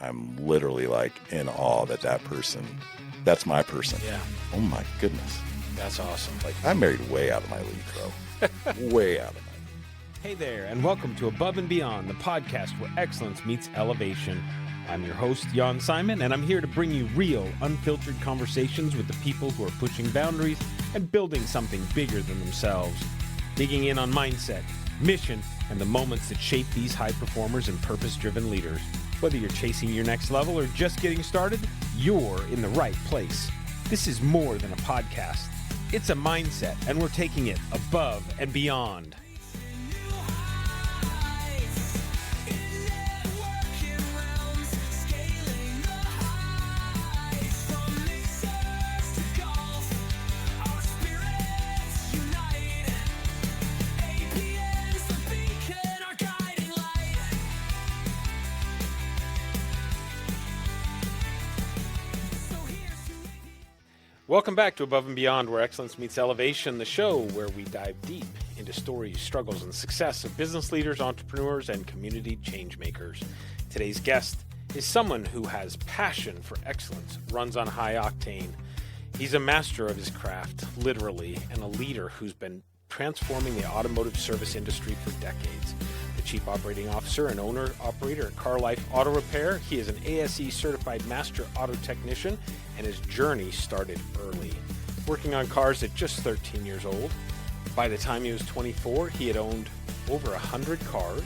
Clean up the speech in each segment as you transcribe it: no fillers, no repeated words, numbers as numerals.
I'm literally like in awe that person, that's my person. Yeah. Oh my goodness. That's awesome. Like, I'm married way out of my league, bro. Way out of my league. Hey there, and welcome to Above and Beyond, the podcast where excellence meets elevation. I'm your host, Jan Simon, and I'm here to bring you real, unfiltered conversations with the people who are pushing boundaries and building something bigger than themselves. Digging in on mindset, mission, and the moments that shape these high performers and purpose-driven leaders. Whether you're chasing your next level or just getting started, you're in the right place. This is more than a podcast. It's a mindset, and we're taking it above and beyond. Welcome back to Above and Beyond, where excellence meets elevation, the show where we dive deep into stories, struggles, and success of business leaders, entrepreneurs, and community change makers. Today's guest is someone who has passion for excellence, runs on high octane. He's a master of his craft, literally, and a leader who's been transforming the automotive service industry for decades. The Chief Operating Officer and owner-operator at Car Life Auto Repair, he is an ASE certified master auto technician, and his journey started early, working on cars at just 13 years old. By the time he was 24, he had owned over 100 cars,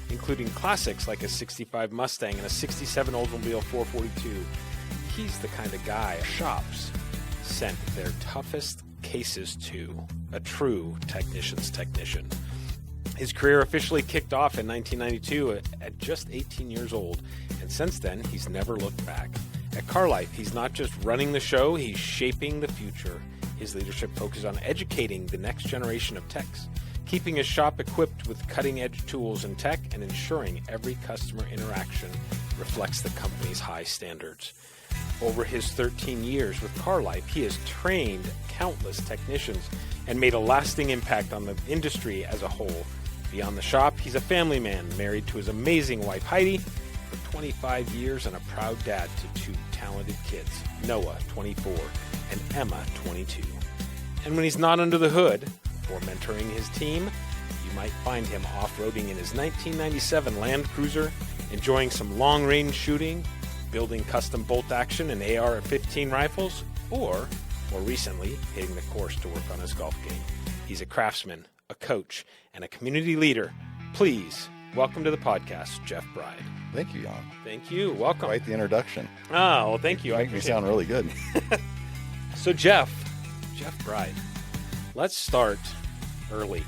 including classics like a 65 Mustang and a 67 Oldsmobile 442. He's the kind of guy shops sent their toughest cases to, a true technician's technician. His career officially kicked off in 1992 at just 18 years old, and since then, he's never looked back. At Car Life, he's not just running the show, he's shaping the future. His leadership focuses on educating the next generation of techs, keeping his shop equipped with cutting-edge tools and tech, and ensuring every customer interaction reflects the company's high standards. Over his 13 years with Car Life, he has trained countless technicians and made a lasting impact on the industry as a whole. Beyond the shop, he's a family man, married to his amazing wife Heidi for 25 years and a proud dad to two talented kids, Noah, 24, and Emma, 22. And when he's not under the hood or mentoring his team, you might find him off-roading in his 1997 Land Cruiser, enjoying some long-range shooting, building custom bolt action and AR-15 rifles, or, more recently, hitting the course to work on his golf game. He's a craftsman, a coach, and a community leader. Please welcome to the podcast, Jeff Breid. Thank you, Jan. Thanh you. Welcome. Quite the introduction. Oh, well, thank you. You make me sound really good. So, Jeff Breid, let's start early.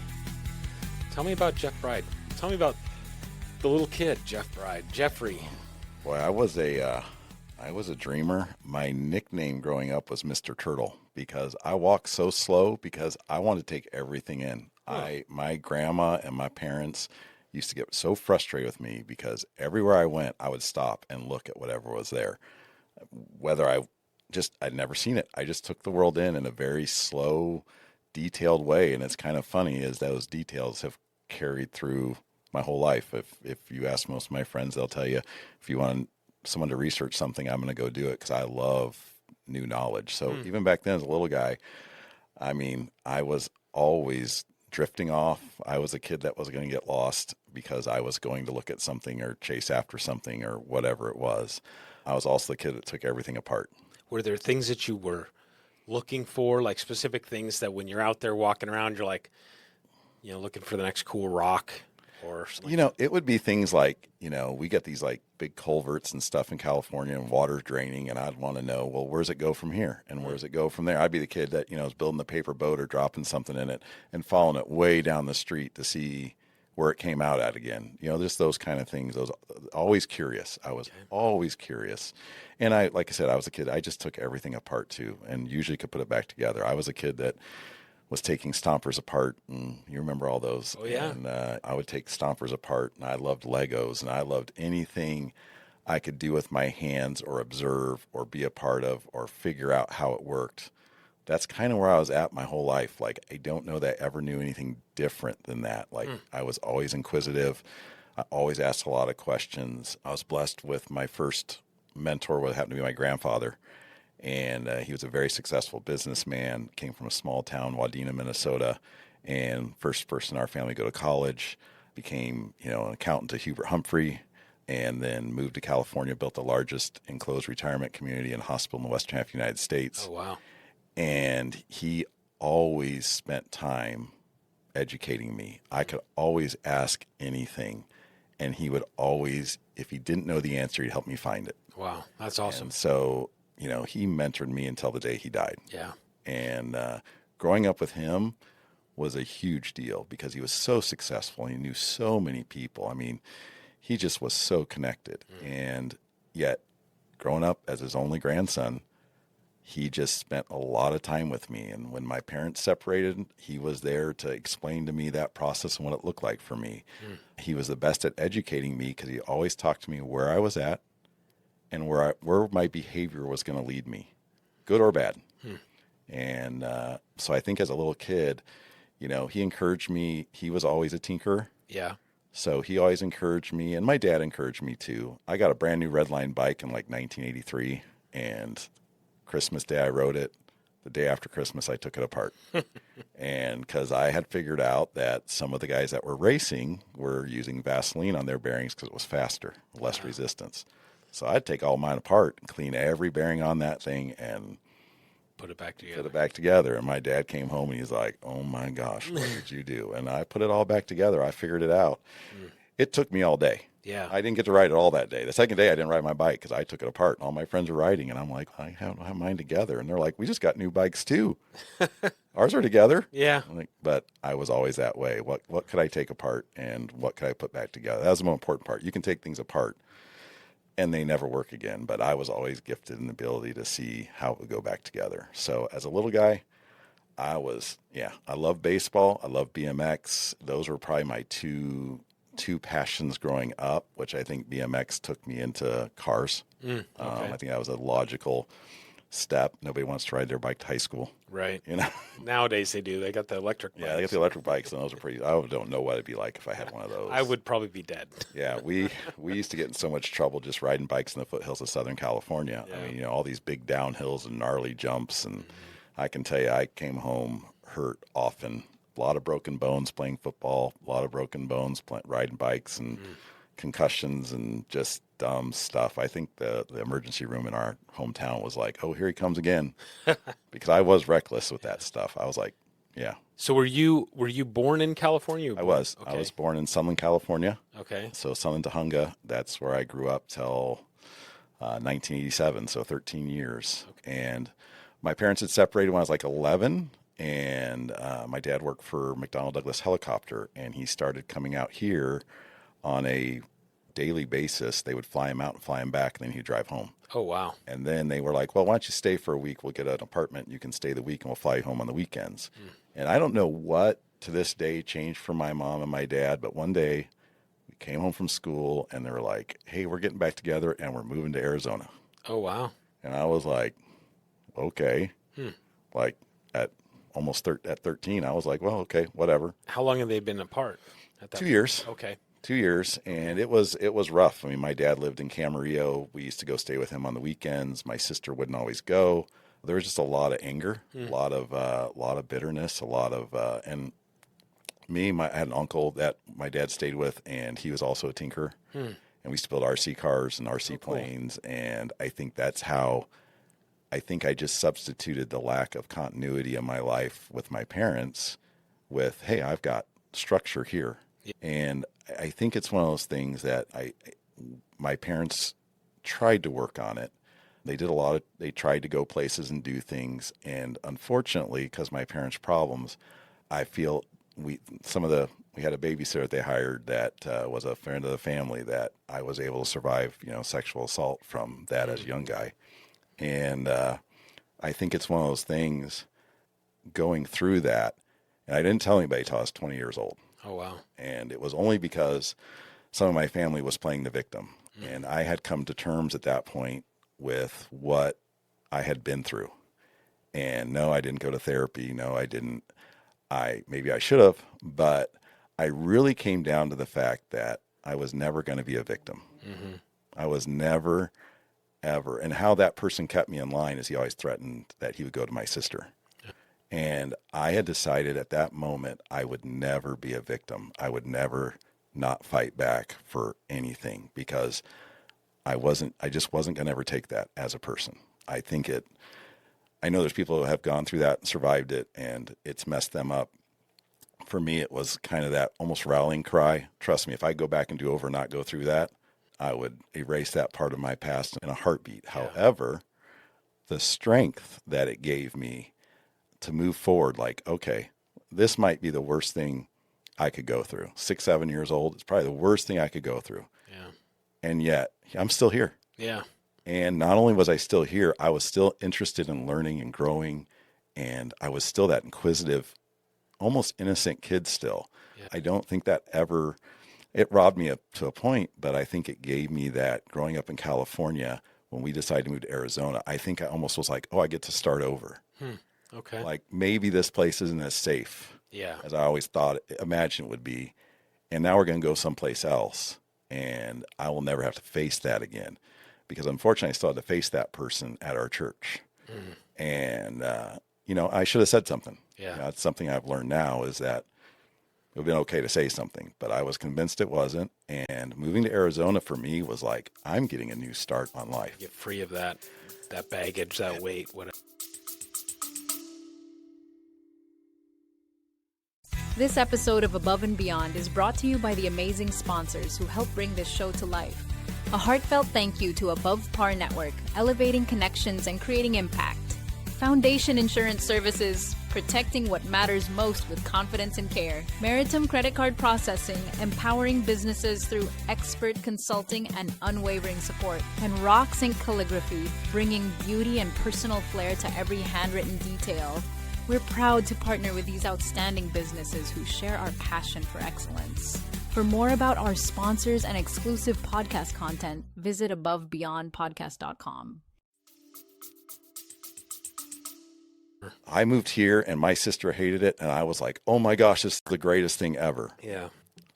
Tell me about Jeff Breid. Tell me about the little kid, Jeff Breid, Jeffrey. Boy, I was a dreamer. My nickname growing up was Mr. Turtle because I walked so slow because I wanted to take everything in. My grandma and my parents used to get so frustrated with me because everywhere I went, I would stop and look at whatever was there. Whether I'd never seen it. I just took the world in a very slow, detailed way. And it's kind of funny is those details have carried through my whole life. If you ask most of my friends, they'll tell you, if you want someone to research something, I'm going to go do it because I love new knowledge. So even back then as a little guy, I mean, I was always drifting off. I was a kid that was going to get lost because I was going to look at something or chase after something or whatever it was. I was also the kid that took everything apart. Were there things that you were looking for, like specific things that when you're out there walking around, you're like, looking for the next cool rock or something? It would be things like, we get these like big culverts and stuff in California and water's draining, and I'd want to know, well, where's it go from here? And where's it go from there? I'd be the kid that, was building the paper boat or dropping something in it and following it way down the street to see where it came out at again. Just those kind of things. Always curious. I was always curious. And like I said, I was a kid. I just took everything apart too and usually could put it back together. I was a kid that was taking stompers apart, and you remember all those. Oh, yeah. And I would take stompers apart, and I loved Legos, and I loved anything I could do with my hands or observe or be a part of or figure out how it worked. That's kind of where I was at my whole life. Like, I don't know that I ever knew anything different than that. Like, I was always inquisitive. I always asked a lot of questions. I was blessed with my first mentor, what happened to be my grandfather. And he was a very successful businessman, came from a small town, Wadena, Minnesota, and first person in our family to go to college, became, an accountant to Hubert Humphrey, and then moved to California, built the largest enclosed retirement community and hospital in the western half of the United States. Oh, wow. And he always spent time educating me. I could always ask anything, and he would always, if he didn't know the answer, he'd help me find it. Wow, that's awesome. And so, he mentored me until the day he died. Yeah. And growing up with him was a huge deal because he was so successful. He knew so many people. I mean, he just was so connected. And yet, growing up as his only grandson, he just spent a lot of time with me. And when my parents separated, he was there to explain to me that process and what it looked like for me. He was the best at educating me because he always talked to me where I was at and where my behavior was going to lead me, good or bad. And so I think as a little kid, he encouraged me. He was always a tinkerer. Yeah. So he always encouraged me, and my dad encouraged me too. I got a brand new Redline bike in like 1983, and Christmas Day I rode it. The day after Christmas I took it apart. And because I had figured out that some of the guys that were racing were using Vaseline on their bearings because it was faster, less resistance. So I'd take all mine apart and clean every bearing on that thing and put it back together. And my dad came home and he's like, "Oh my gosh, what did you do?" And I put it all back together. I figured it out. It took me all day. Yeah. I didn't get to ride it all that day. The second day I didn't ride my bike because I took it apart and all my friends were riding. And I'm like, I don't have mine together. And they're like, "We just got new bikes too. Ours are together." Yeah. I'm like, but I was always that way. What could I take apart and what could I put back together? That was the most important part. You can take things apart and they never work again. But I was always gifted in the ability to see how it would go back together. So as a little guy, I love baseball. I love BMX. Those were probably my two passions growing up, which I think BMX took me into cars. Okay. I think that was a logical step. Nobody wants to ride their bike to high school. Right. Nowadays they do. They got the electric bikes. Yeah, they got the electric bikes, and those are pretty. I don't know what it'd be like if I had one of those. I would probably be dead. Yeah, we used to get in so much trouble just riding bikes in the foothills of Southern California. Yeah. I mean, all these big downhills and gnarly jumps, and I can tell you, I came home hurt often. A lot of broken bones playing football, a lot of broken bones riding bikes, and concussions and just dumb stuff. I think the emergency room in our hometown was like, "Oh, here he comes again," because I was reckless with that stuff. I was like, yeah. So were you born in California? I was. Okay. I was born in Sunland, California. Okay. So Sunland, Tahunga, that's where I grew up till 1987, so 13 years. Okay. And my parents had separated when I was like 11, and my dad worked for McDonnell Douglas Helicopter, and he started coming out here on a daily basis. They would fly him out and fly him back, and then he'd drive home. Oh, wow. And then they were like, "Well, why don't you stay for a week? We'll get an apartment. You can stay the week, and we'll fly you home on the weekends." And I don't know what to this day changed for my mom and my dad, but one day we came home from school, and they were like, "Hey, we're getting back together, and we're moving to Arizona." Oh, wow. And I was like, "Okay." Like at 13, I was like, "Well, okay, whatever." How long have they been apart? At that 2 years. Okay. 2 years, and it was rough. I mean, my dad lived in Camarillo. We used to go stay with him on the weekends. My sister wouldn't always go. There was just a lot of anger, a lot of bitterness, and I had an uncle that my dad stayed with, and he was also a tinkerer. And we used to build RC cars and RC planes, and I think that's how. I think I just substituted the lack of continuity in my life with my parents with, "Hey, I've got structure here." And I think it's one of those things that my parents tried to work on it. They tried to go places and do things. And unfortunately, because my parents' problems, I feel we had a babysitter that they hired that was a friend of the family that I was able to survive, sexual assault from that as a young guy. And I think it's one of those things going through that. And I didn't tell anybody until I was 20 years old. Oh, wow. And it was only because some of my family was playing the victim. And I had come to terms at that point with what I had been through. And no, I didn't go to therapy. No, I didn't. Maybe I should have, but I really came down to the fact that I was never going to be a victim. Mm-hmm. I was never, ever. And how that person kept me in line is he always threatened that he would go to my sister. And I had decided at that moment I would never be a victim. I would never not fight back for anything because I just wasn't going to ever take that as a person. I know there's people who have gone through that and survived it and it's messed them up. For me, it was kind of that almost rallying cry. Trust me, if I go back and do over and not go through that, I would erase that part of my past in a heartbeat. Yeah. However, the strength that it gave me to move forward, like, okay, this might be the worst thing I could go through. 6, 7 years old, it's probably the worst thing I could go through. Yeah. And yet, I'm still here. Yeah. And not only was I still here, I was still interested in learning and growing, and I was still that inquisitive, almost innocent kid still. Yeah. I don't think that it robbed me up to a point, but I think it gave me that growing up in California, when we decided to move to Arizona, I think I almost was like, oh, I get to start over. Okay. Like maybe this place isn't as safe as I always imagined it would be. And now we're going to go someplace else. And I will never have to face that again. Because unfortunately, I still had to face that person at our church. And, I should have said something. Yeah. That's something I've learned now is that it would have been okay to say something. But I was convinced it wasn't. And moving to Arizona for me was like, I'm getting a new start on life. Get free of that baggage, that weight, whatever. This episode of Above and Beyond is brought to you by the amazing sponsors who help bring this show to life. A heartfelt thank you to Above Par Network, elevating connections and creating impact. Foundation Insurance Services, protecting what matters most with confidence and care. Meritum Credit Card Processing, empowering businesses through expert consulting and unwavering support. And Rocks Ink Calligraphy, bringing beauty and personal flair to every handwritten detail. We're proud to partner with these outstanding businesses who share our passion for excellence. For more about our sponsors and exclusive podcast content, visit abovebeyondpodcast.com. I moved here and my sister hated it. And I was like, oh my gosh, this is the greatest thing ever. Yeah.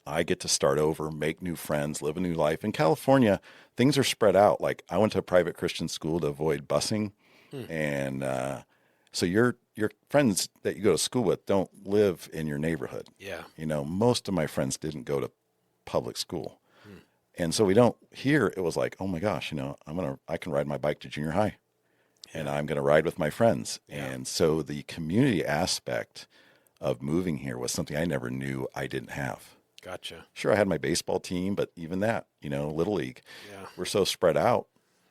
I get to start over, make new friends, live a new life. In California, things are spread out. Like I went to a private Christian school to avoid busing. And so your friends that you go to school with don't live in your neighborhood. Yeah. Most of my friends didn't go to public school. And so we don't here. It was like, oh my gosh, I can ride my bike to junior high and I'm going to ride with my friends. Yeah. And so the community aspect of moving here was something I never knew I didn't have. Gotcha. Sure. I had my baseball team, but even that, Little League, we're so spread out.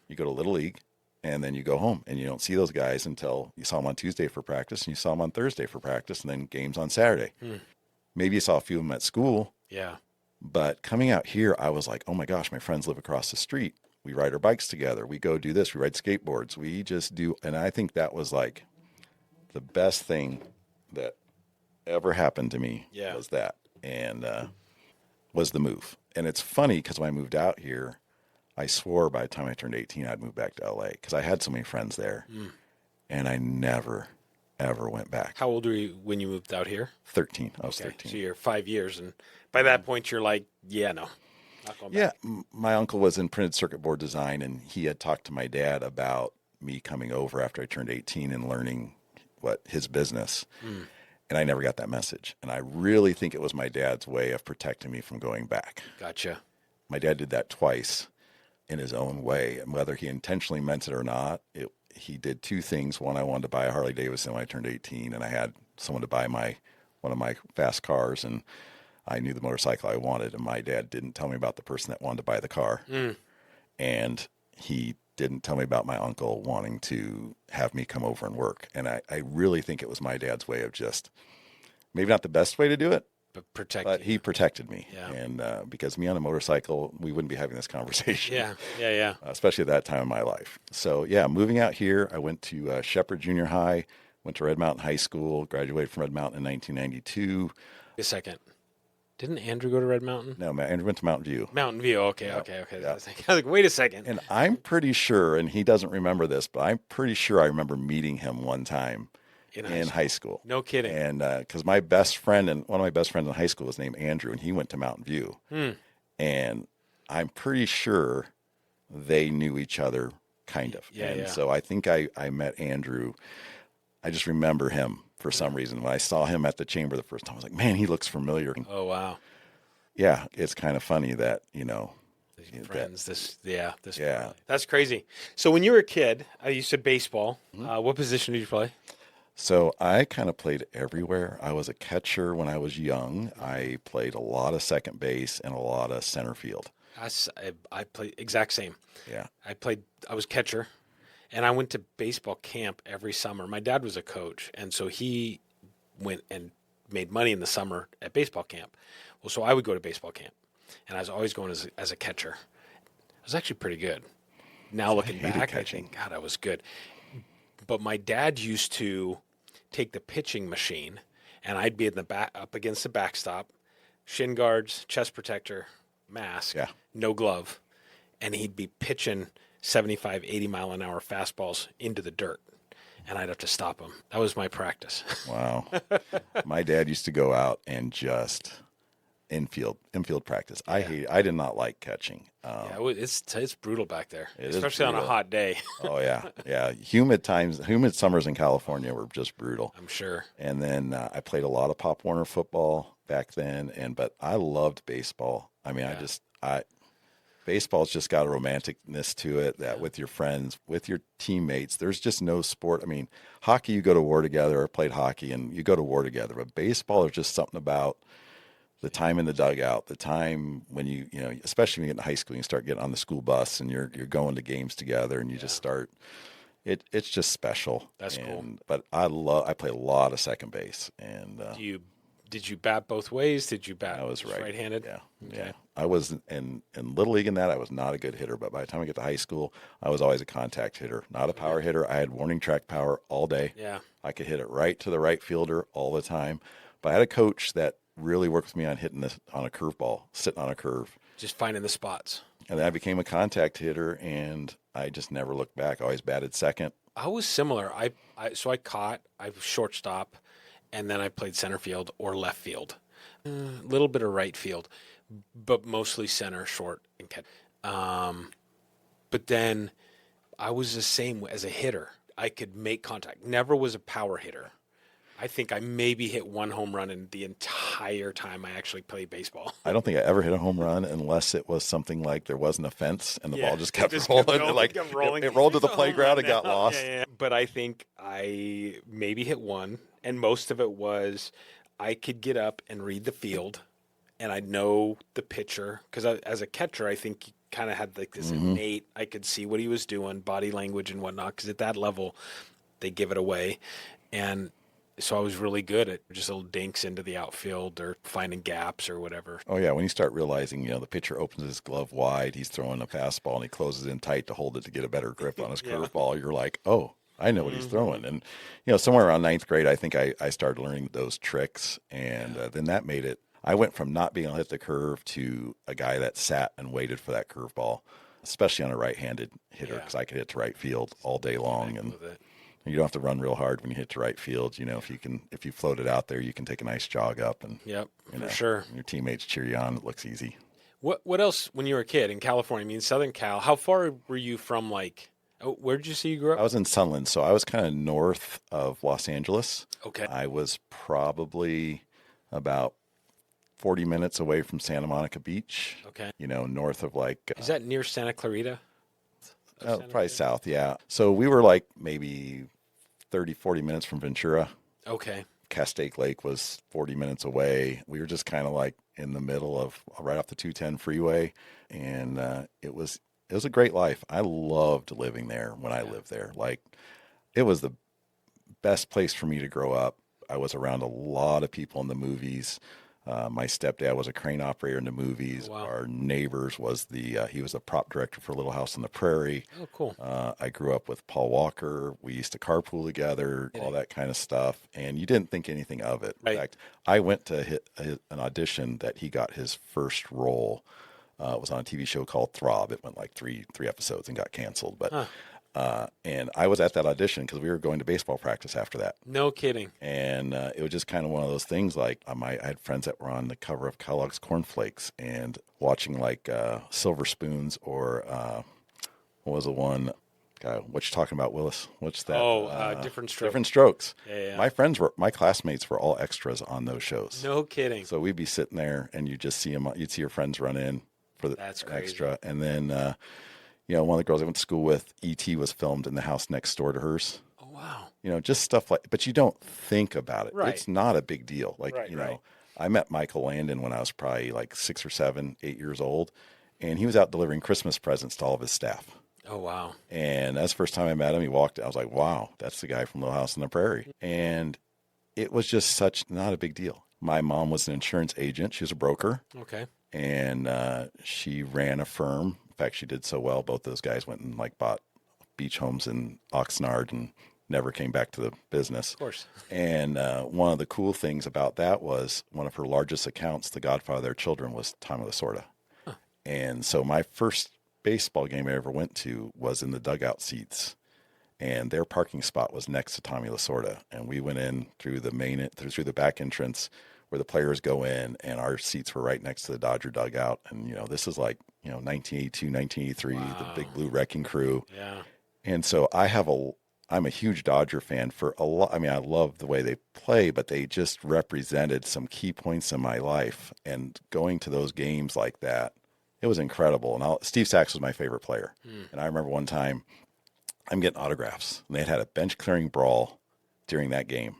You go to Little League, and then you go home and you don't see those guys until you saw them on Tuesday for practice and you saw them on Thursday for practice and then games on Saturday. Maybe you saw a few of them at school. Yeah. But coming out here, I was like, oh my gosh, my friends live across the street. We ride our bikes together. We go do this. We ride skateboards. We just do. And I think that was like the best thing that ever happened to me was that. And was the move. And it's funny because when I moved out here, I swore by the time I turned 18, I'd move back to LA because I had so many friends there. And I never, ever went back. How old were you when you moved out here? 13. I was 13. So you're 5 years. And by that point, you're like, no, not going back. Yeah. My uncle was in printed circuit board design, and he had talked to my dad about me coming over after I turned 18 and learning his business. And I never got that message. And I really think it was my dad's way of protecting me from going back. Gotcha. My dad did that twice in his own way. And whether he intentionally meant it or not, he did two things. One, I wanted to buy a Harley Davidson when I turned 18, and I had someone to buy one of my fast cars, and I knew the motorcycle I wanted, and my dad didn't tell me about the person that wanted to buy the car. And he didn't tell me about my uncle wanting to have me come over and work. And I really think it was my dad's way of just, maybe not the best way to do it, but he protected me. Yeah. And because me on a motorcycle, we wouldn't be having this conversation. Yeah. Especially at that time in my life. So moving out here, I went to Shepherd Junior High, went to Red Mountain High School, graduated from Red Mountain in 1992. Wait a second. Didn't Andrew go to Red Mountain? No, Andrew went to Mountain View. Mountain View, okay. Yep. I was like, wait a second. And I'm pretty sure, and he doesn't remember this, but I'm pretty sure I remember meeting him one time in high school. No kidding. And because my best friend, and one of my best friends in high school was named Andrew, and he went to Mountain View. And I'm pretty sure they knew each other kind of. Yeah, and yeah. so I think I met Andrew. I just remember him for some reason. When I saw him at the chamber the first time, I was like, man, he looks familiar. Oh, wow. Yeah, it's kind of funny that, Friends, this. Yeah. That's crazy. So when you were a kid, you said baseball. Mm-hmm. What position did you play? So I kind of played everywhere. I was a catcher when I was young. I played a lot of second base and a lot of center field. I played exact same. Yeah. I was catcher, and I went to baseball camp every summer. My dad was a coach, and so he went and made money in the summer at baseball camp. Well, so I would go to baseball camp, and I was always going as a catcher. I was actually pretty good. Now looking hated back, catching. I think, God, I was good. But my dad used to take the pitching machine, and I'd be in the back, up against the backstop, shin guards, chest protector, mask, Yeah. no glove, and he'd be pitching 75, 80 mile an hour fastballs into the dirt, and I'd have to stop him. That was my practice. Wow. My dad used to go out and just infield practice. I did not like catching. Yeah, it's brutal back there, It is especially on a brutal. hot day. Oh yeah. Yeah. Humid summers in California were just brutal. I'm sure. And then I played a lot of Pop Warner football back then, but I loved baseball. I mean, baseball's just got a romanticness to it that with your friends, with your teammates, there's just no sport. I mean, hockey, you go to war together, or played hockey and you go to war together, but baseball, there's just something about the time in the dugout, the time when especially when you get in high school, you start getting on the school bus and you're going to games together and you just start, it's just special. That's cool. But I play a lot of second base and, Did you bat both ways? Did you bat? I was right-handed. Yeah, Okay. yeah. I was in little league in that. I was not a good hitter, but by the time I get to high school, I was always a contact hitter, not a power hitter. I had warning track power all day. Yeah. I could hit it right to the right fielder all the time. But I had a coach that really worked with me on hitting this on a curveball, sitting on a curve. Just finding the spots. And then I became a contact hitter, and I just never looked back. I always batted second. I was similar. I caught. I was shortstop, and then I played center field or left field. A little bit of right field, but mostly center, short, and catch. But then I was the same as a hitter. I could make contact. Never was a power hitter. I think I maybe hit one home run in the entire time I actually played baseball. I don't think I ever hit a home run unless it was something like there wasn't a fence and the Yeah, ball just kept it rolling. kept rolling. It rolled to the It's a home playground run and got now. lost. Yeah. But I think I maybe hit one, and most of it was I could get up and read the field, and I know the pitcher because as a catcher, I think you kind of had like this innate. I could see what he was doing, body language and whatnot. Because at that level, they give it away, and so I was really good at just little dinks into the outfield or finding gaps or whatever. Oh yeah, when you start realizing, the pitcher opens his glove wide, he's throwing a fastball and he closes in tight to hold it to get a better grip on his curveball. You're like, oh, I know what he's throwing. And somewhere around ninth grade, I think I started learning those tricks, and then that made it. I went from not being able to hit the curve to a guy that sat and waited for that curveball, especially on a right-handed hitter, because I could hit to right field all day long, and With it. you don't have to run real hard when you hit to right field. If you float it out there, you can take a nice jog up, and Yep, for sure. your teammates cheer you on. It looks easy. What else when you were a kid in California? I mean, Southern Cal. How far were you from where did you say you grew up? I was in Sunland, so I was kind of north of Los Angeles. Okay. I was probably about 40 minutes away from Santa Monica Beach. Okay. North of Is that near Santa Clarita? probably south, yeah. So we were like maybe 30, 40 minutes from Ventura. Okay. Castaic Lake was 40 minutes away. We were just kind of like in the middle of right off the 210 freeway, and it was a great life. I loved living there when I lived there. Like, it was the best place for me to grow up. I was around a lot of people in the movies. My stepdad was a crane operator in the movies. Oh, wow. Our neighbors was he was a prop director for Little House on the Prairie. Oh, cool. I grew up with Paul Walker. We used to carpool together, all that kind of stuff. And you didn't think anything of it. Right. In fact, I went to hit an audition that he got his first role. It was on a TV show called Throb. It went like three episodes and got canceled. But And I was at that audition because we were going to baseball practice after that. No kidding. And it was just kind of one of those things. Like I had friends that were on the cover of Kellogg's Corn Flakes and watching like Silver Spoons or what was the one? What you talking about, Willis? What's that? Different Strokes. Different Strokes. Yeah. My classmates were all extras on those shows. No kidding. So we'd be sitting there and you'd just see them. You'd see your friends run in for the extra. And then, one of the girls I went to school with, E.T. was filmed in the house next door to hers. Oh, wow. Just stuff like, but you don't think about it. Right. It's not a big deal. Like, Right. I met Michael Landon when I was probably like 6 or 7, 8 years old, and he was out delivering Christmas presents to all of his staff. Oh, wow. And that's the first time I met him. He walked, I was like, wow, that's the guy from Little House on the Prairie. And it was just not a big deal. My mom was an insurance agent. She was a broker. Okay. And she ran a firm. In fact, she did so well. Both those guys went and like bought beach homes in Oxnard and never came back to the business. Of course. And one of the cool things about that was one of her largest accounts, the godfather of their children, was Tommy Lasorda. Huh. And so my first baseball game I ever went to was in the dugout seats, and their parking spot was next to Tommy Lasorda. And we went in through the back entrance where the players go in, and our seats were right next to the Dodger dugout. And, this is like, 1982, 1983, Wow. the big blue wrecking crew. Yeah. And so I'm a huge Dodger fan for a lot. I mean, I love the way they play, but they just represented some key points in my life. And going to those games like that, it was incredible. And Steve Sachs was my favorite player. And I remember one time I'm getting autographs, and they had a bench clearing brawl during that game.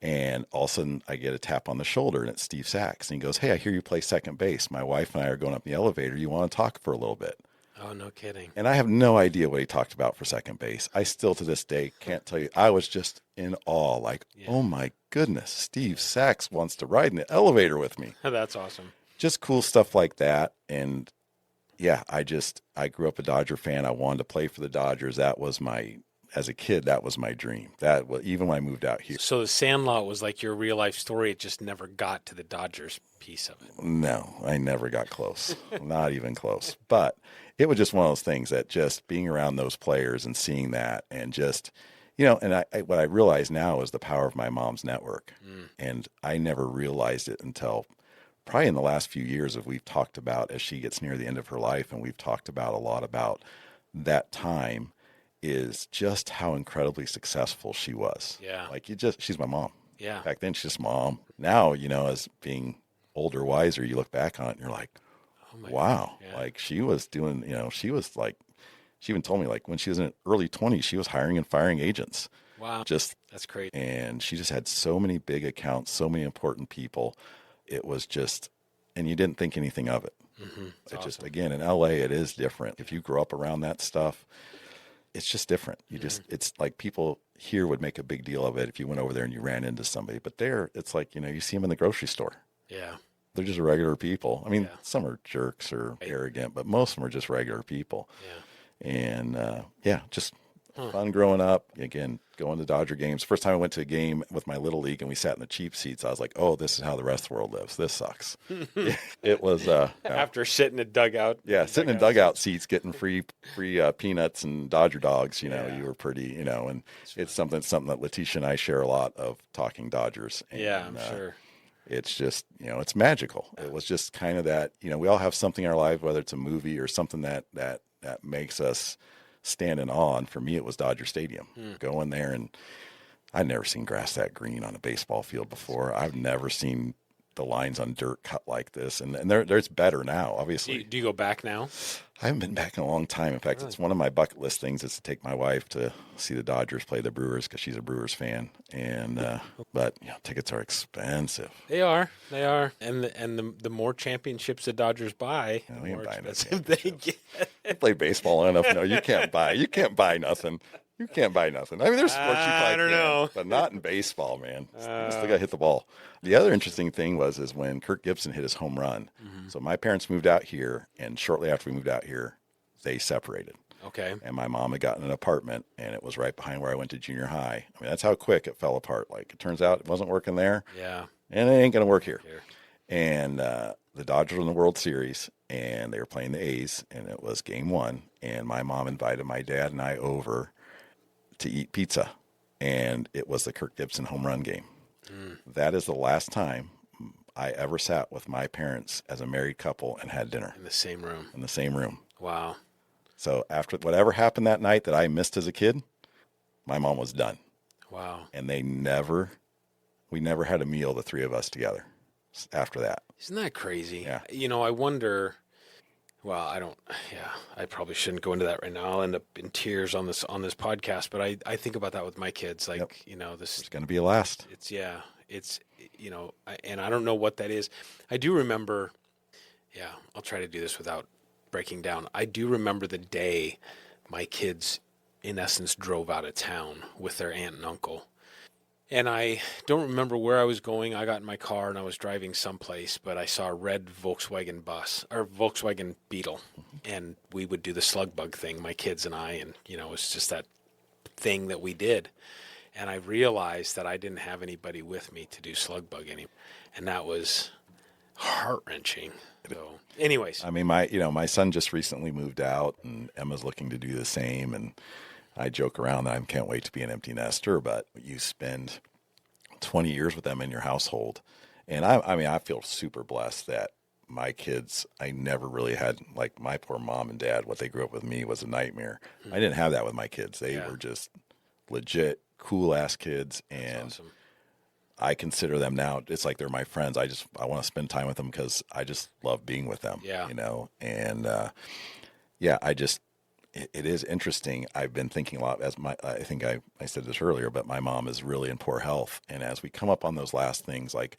And all of a sudden I get a tap on the shoulder, and it's Steve Sachs. And he goes, "Hey, I hear you play second base. My wife and I are going up the elevator. You want to talk for a little bit?" Oh, no kidding. And I have no idea what he talked about for second base. I still to this day can't tell you. I was just in awe, like, oh my goodness, Steve Sachs wants to ride in the elevator with me. That's awesome. Just cool stuff like that. And yeah, I grew up a Dodger fan. I wanted to play for the Dodgers. As a kid, that was my dream. That was even when I moved out here. So the Sandlot was like your real life story. It just never got to the Dodgers piece of it. No, I never got close. Not even close. But it was just one of those things that just being around those players and seeing that, and just, and what I realize now is the power of my mom's network. And I never realized it until probably in the last few years we've talked about, as she gets near the end of her life, and we've talked about a lot about that time, is just how incredibly successful she was. Yeah. Like she's my mom. Yeah. Back then she's just mom. Now, as being older, wiser, you look back on it and you're like, wow. God. Yeah. Like she was doing, she was like, she even told me like when she was in her early 20s, she was hiring and firing agents. Wow. That's crazy. And she just had so many big accounts, so many important people. It was just, and you didn't think anything of it. Mm-hmm. It awesome. Just, again, in LA, it is different. If you grow up around that stuff, it's just different. It's like people here would make a big deal of it if you went over there and you ran into somebody, but there it's like, you see them in the grocery store. Yeah. They're just regular people. I mean, some are jerks or arrogant, but most of them are just regular people. Yeah. And just fun growing up. Again, going to Dodger games. First time I went to a game with my little league and we sat in the cheap seats, I was like, oh, this is how the rest of the world lives. This sucks. It was after sitting in a dugout. Yeah, sitting in dugout seats, getting free peanuts and Dodger dogs. You were pretty. And it's something that Letitia and I share a lot of, talking Dodgers. And, I'm sure. It's just, it's magical. It was just kind of that, we all have something in our life, whether it's a movie or something that makes us stand in awe. And for me, it was Dodger Stadium. Going there, and I'd never seen grass that green on a baseball field before. I've never seen the lines on dirt cut like this. And there's better now, obviously. Do you go back now? I haven't been back in a long time. In fact, It's one of my bucket list things is to take my wife to see the Dodgers play the Brewers, because she's a Brewers fan. And but tickets are expensive. They are. And the more championships the Dodgers buy, the more expensive they get. You play baseball long enough. No, you can't buy. You can't buy nothing. You can't buy nothing. I mean, there's sports you probably don't know, but not in baseball, man. You still got to hit the ball. The other interesting thing is when Kirk Gibson hit his home run. Mm-hmm. So my parents moved out here, and shortly after we moved out here, they separated. Okay. And my mom had gotten an apartment, and it was right behind where I went to junior high. I mean, that's how quick it fell apart. Like, it turns out it wasn't working there. Yeah. And it ain't going to work here. And the Dodgers were in the World Series, and they were playing the A's, and it was game 1. And my mom invited my dad and I over to eat pizza, and it was the Kirk Gibson home run game. That is the last time I ever sat with my parents as a married couple and had dinner. In the same room. In the same room. Wow. So after whatever happened that night that I missed as a kid, my mom was done. Wow. And we never had a meal, the three of us together after that. Isn't that crazy? Yeah. I wonder, well, I probably shouldn't go into that right now. I'll end up in tears on this podcast, but I think about that with my kids. Like, this It's going to be a last. And I don't know what that is. I do remember, I'll try to do this without breaking down. I do remember the day my kids, in essence, drove out of town with their aunt and uncle. And I don't remember where I was going. I got in my car and I was driving someplace, but I saw a red Volkswagen Beetle. And we would do the slug bug thing, my kids and I, and, it was just that thing that we did. And I realized that I didn't have anybody with me to do slug bug anymore. And that was heart-wrenching. So, anyways. I mean, my son just recently moved out, and Emma's looking to do the same. And I joke around that I can't wait to be an empty nester, but you spend 20 years with them in your household. And I feel super blessed that my kids, I never really had, like my poor mom and dad, what they grew up with me was a nightmare. I didn't have that with my kids. They were just legit cool ass kids. And awesome. I consider them now, it's like they're my friends. I want to spend time with them because I just love being with them, and it is interesting. I've been thinking a lot I think I said this earlier, but my mom is really in poor health. And as we come up on those last things, like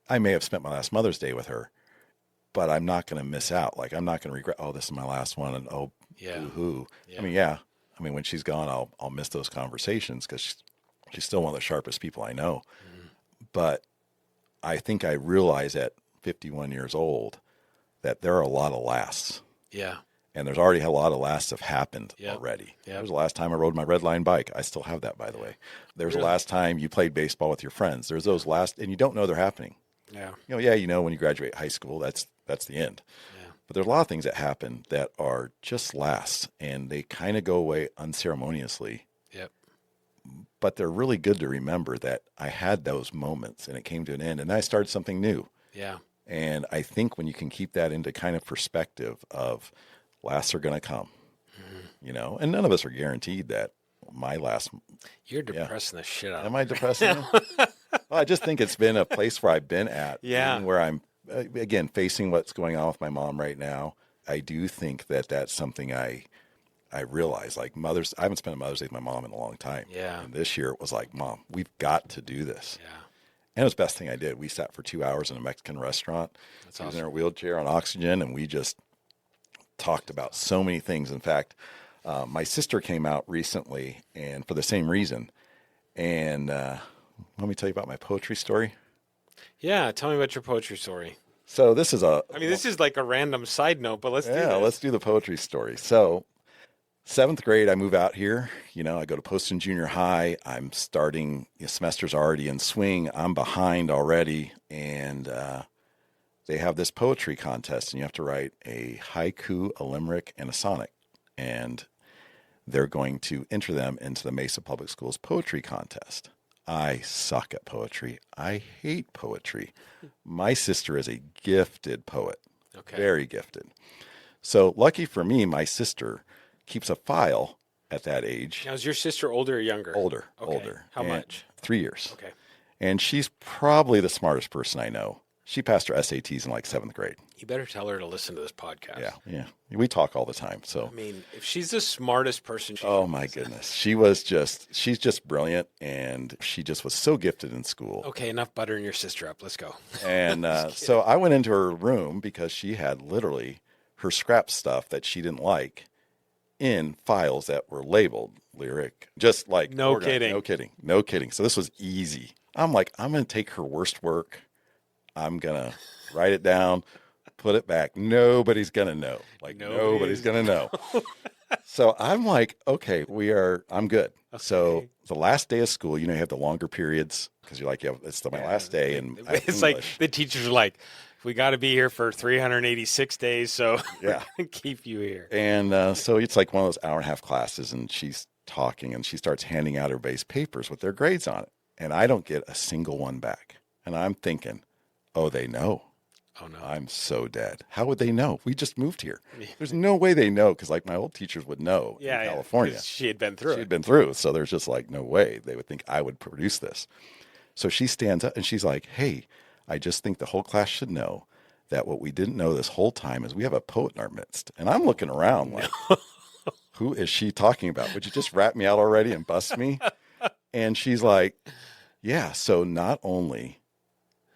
I may have spent my last Mother's Day with her, but I'm not going to miss out. Like I'm not going to regret, oh, this is my last one. And boo-hoo. Yeah. I mean, when she's gone, I'll miss those conversations because she's still one of the sharpest people I know. But I think I realize at 51 years old that there are a lot of lasts. Yeah. And there's already a lot of lasts have happened already. There was the last time I rode my red line bike. I still have that, by the way. There's the last time you played baseball with your friends. There's those last, and you don't know they're happening. Yeah. When you graduate high school, that's the end. Yeah. But there's a lot of things that happen that are just lasts, and they kind of go away unceremoniously. Yep. But they're really good to remember that I had those moments, and it came to an end, and I started something new. Yeah. And I think when you can keep that into kind of perspective of lasts are going to come, and none of us are guaranteed that my last. You're depressing the shit out of me. Am I depressing you? Well, I just think it's been a place where I've been at. Yeah. Where I'm, again, facing what's going on with my mom right now. I do think that that's something I realize. Like I haven't spent a Mother's Day with my mom in a long time. Yeah. And this year it was like, Mom, we've got to do this. Yeah. And it was the best thing I did. We sat for 2 hours in a Mexican restaurant. That's she was awesome. in her wheelchair on oxygen, and we just talked about so many things. In fact, my sister came out recently, and for the same reason. And let me tell you about my poetry story. Yeah, tell me about your poetry story. So this is this is like a random side note, but let's do this. Let's do the poetry story. So 7th grade, I move out here. I go to Poston Junior High. I'm starting, semester's already in swing. I'm behind already. And they have this poetry contest, and you have to write a haiku, a limerick, and a sonnet. And they're going to enter them into the Mesa Public Schools poetry contest. I suck at poetry. I hate poetry. My sister is a gifted poet. Okay. Very gifted. So lucky for me, my sister keeps a file at that age. Now, is your sister older or younger? Older. Okay. Older. How much? 3 years. Okay. And she's probably the smartest person I know. She passed her SATs in like 7th grade. You better tell her to listen to this podcast. Yeah. We talk all the time. So I mean, if she's the smartest person, oh my goodness. She's just brilliant, and she just was so gifted in school. Okay, enough buttering your sister up. Let's go. And so I went into her room because she had literally her scrap stuff that she didn't like in files that were labeled lyric, just like No kidding. So this was easy. I'm like, I'm going to take her worst work. I'm going to write it down, put it back. Nobody's going to know. Like nobody's going to know. So I'm like, okay, I'm good. Okay. So the last day of school, you have the longer periods because you're like, it's my last day. And it's like the teachers are like, We got to be here for 386 days, so Yeah. we're going to keep you here. And so it's like one of those hour-and-a-half classes, and she's talking, and she starts handing out everybody's papers with their grades on it. And I don't get a single one back. And I'm thinking, oh, they know. Oh, no. I'm so dead. How would they know? We just moved here. There's no way they know, because like my old teachers would know in California. 'cause she had been through She'd been through. So there's just like no way they would think I would produce this. So she stands up and she's like, hey, I just think the whole class should know that what we didn't know this whole time is we have a poet in our midst. And I'm looking around like, who is she talking about? Would you just rat me out already and bust me? And she's like, yeah, so not only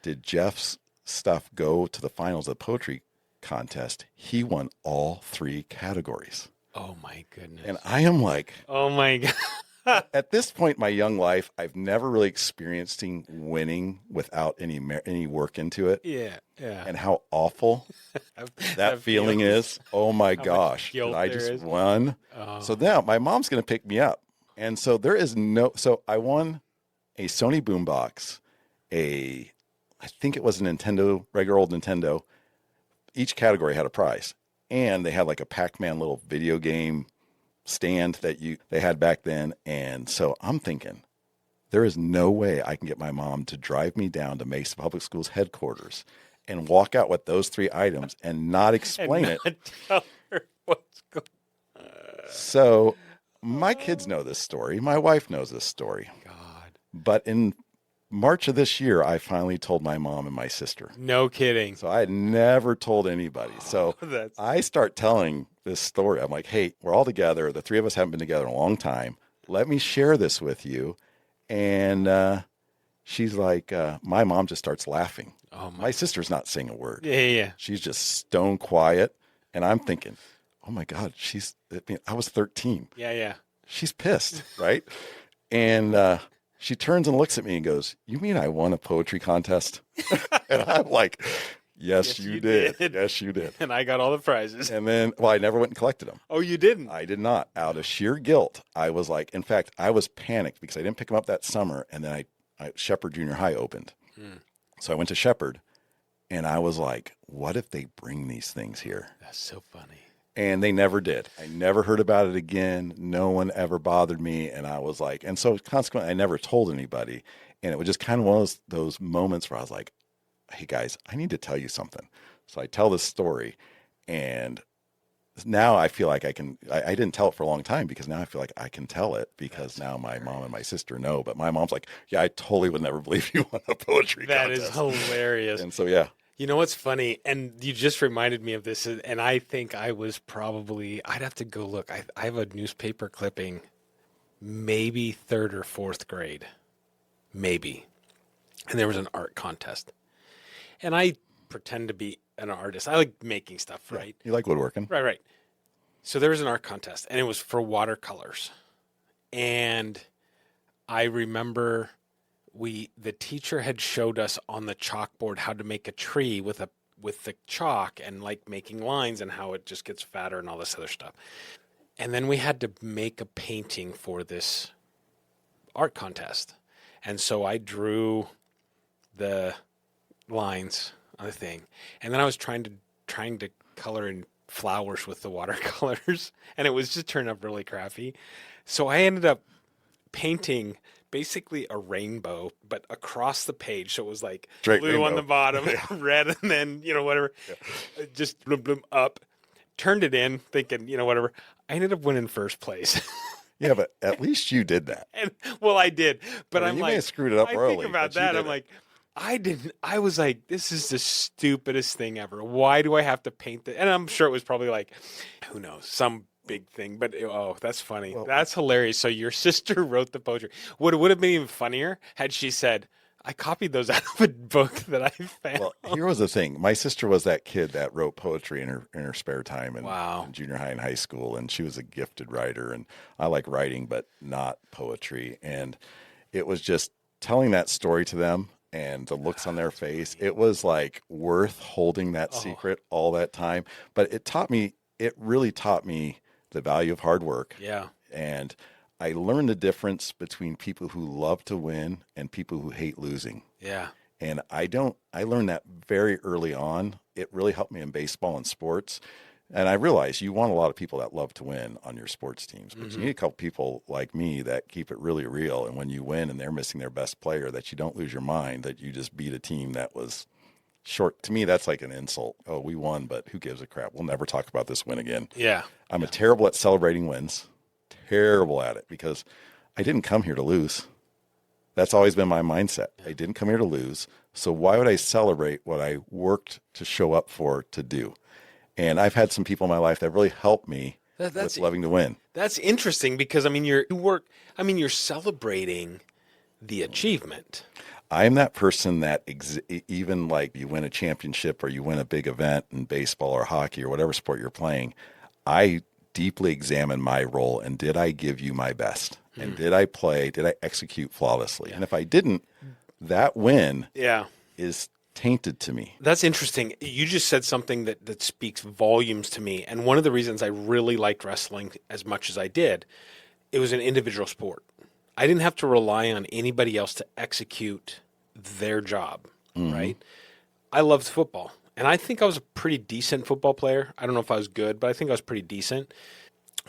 did Jeff's stuff go to the finals of the poetry contest, he won all 3 categories. Oh, my goodness. And I am like, oh, my God. at this point in my young life, I've never really experienced winning without any work into it. Yeah, yeah. And how awful that feeling is. Oh my gosh. guilt I there just is. won. Oh. So now my mom's going to pick me up. And so so I won a Sony boombox, I think it was a Nintendo, regular old Nintendo. Each category had a prize. And they had like a Pac-Man little video game stand that they had back then. And so I'm thinking, there is no way I can get my mom to drive me down to Mesa Public Schools headquarters and walk out with those 3 items and not explain And it. not tell her what's going on. So my kids know this story. My wife knows this story. God. But in March of this year, I finally told my mom and my sister. No kidding. So I had never told anybody. So That's- I start telling this story. I'm like, hey, we're all together. The 3 of us haven't been together in a long time. Let me share this with you. And she's like, my mom just starts laughing. Oh, My sister's not saying a word. Yeah. She's just stone quiet. And I'm thinking, oh my God, I was 13. Yeah. She's pissed, right? And she turns and looks at me and goes, you mean I won a poetry contest? And I'm like, yes, you did. Yes, you did. And I got all the prizes. And then, I never went and collected them. Oh, you didn't? I did not. Out of sheer guilt, I was like, in fact, I was panicked because I didn't pick them up that summer. And then Shepherd Junior High opened. So I went to Shepherd and I was like, what if they bring these things here? That's so funny. And they never did. I never heard about it again. No one ever bothered me. And I was like, and so consequently, I never told anybody. And it was just kind of one of those moments where I was like, hey guys, I need to tell you something. So I tell this story, and now I feel like I didn't tell it for a long time, because now I feel like I can tell it, because now my mom and my sister know. But my mom's like, yeah, I totally would never believe you won a poetry contest. That is hilarious. And so, yeah. You know what's funny? And you just reminded me of this, and I think I was I'd have to go look. I have a newspaper clipping, maybe 3rd or 4th grade, maybe. And there was an art contest. And I pretend to be an artist. I like making stuff, right? You like woodworking. Right. So there was an art contest, and it was for watercolors. And I remember the teacher had showed us on the chalkboard how to make a tree with the chalk, and like making lines, and how it just gets fatter and all this other stuff. And then we had to make a painting for this art contest. And so I drew the lines on the thing. And then I was trying to color in flowers with the watercolors, and it was just turned up really crappy. So I ended up painting basically a rainbow, but across the page. So it was like Straight blue rainbow. on the bottom, red, and then, whatever, just bloom, bloom up. Turned it in thinking, whatever. I ended up winning 1st place. Yeah, but at least you did that. And well, I did, but I mean, I'm you like, may have screwed it up I early, think about but you that. did I'm it. like, I didn't. I was like, this is the stupidest thing ever. Why do I have to paint that? And I'm sure it was probably like, who knows, some big thing. But that's funny. Well, that's hilarious. So your sister wrote the poetry. Would have been even funnier had she said, I copied those out of a book that I found. Well, here was the thing. My sister was that kid that wrote poetry in her spare time in junior high and high school, and she was a gifted writer. And I like writing, but not poetry. And it was just telling that story to them and the looks on their face. It was like worth holding that secret all that time. But it really taught me the value of hard work. Yeah. And I learned the difference between people who love to win and people who hate losing. Yeah. And I learned that very early on. It really helped me in baseball and sports. And I realized you want a lot of people that love to win on your sports teams, but you need a couple people like me that keep it really real. And when you win and they're missing their best player, that you don't lose your mind, that you just beat a team that was short. To me, that's like an insult. Oh, we won, but who gives a crap? We'll never talk about this win again. Yeah. I'm a terrible at celebrating wins, terrible at it, because I didn't come here to lose. That's always been my mindset. I didn't come here to lose. So why would I celebrate what I worked to show up for to do? And I've had some people in my life that really helped me with loving to win. That's interesting because, I mean, you're celebrating the achievement. I am that person that even like you win a championship or you win a big event in baseball or hockey or whatever sport you're playing, I deeply examine my role and did I give you my best? And did I execute flawlessly? And if I didn't, that win is tainted to me. That's interesting. You just said something that speaks volumes to me. And one of the reasons I really liked wrestling as much as I did, it was an individual sport. I didn't have to rely on anybody else to execute their job, right? I loved football. And I think I was a pretty decent football player. I don't know if I was good, but I think I was pretty decent.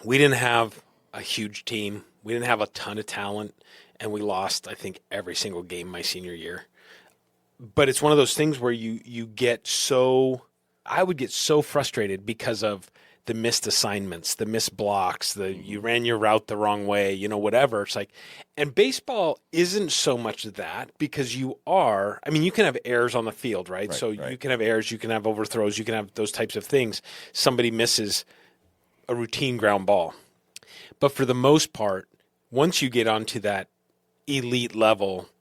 We didn't have a huge team. We didn't have a ton of talent. And we lost, I think, every single game my senior year. But it's one of those things where you get so – I would get so frustrated because of the missed assignments, the missed blocks, you ran your route the wrong way, whatever. It's like – and baseball isn't so much that because you can have errors on the field, right? You can have errors, you can have overthrows, you can have those types of things. Somebody misses a routine ground ball. But for the most part, once you get onto that elite level –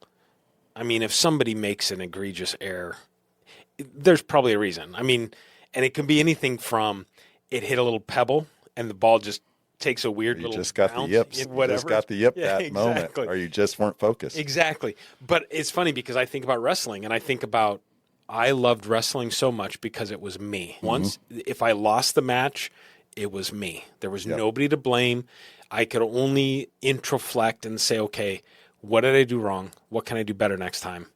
I mean, if somebody makes an egregious error, there's probably a reason. I mean, and it can be anything from it hit a little pebble and the ball just takes a weird little bounce. You just got the yip that moment, or you just weren't focused. Exactly. But it's funny because I think about wrestling and I loved wrestling so much because it was me. Once, if I lost the match, it was me. There was nobody to blame. I could only introflect and say, okay, what did I do wrong? What can I do better next time?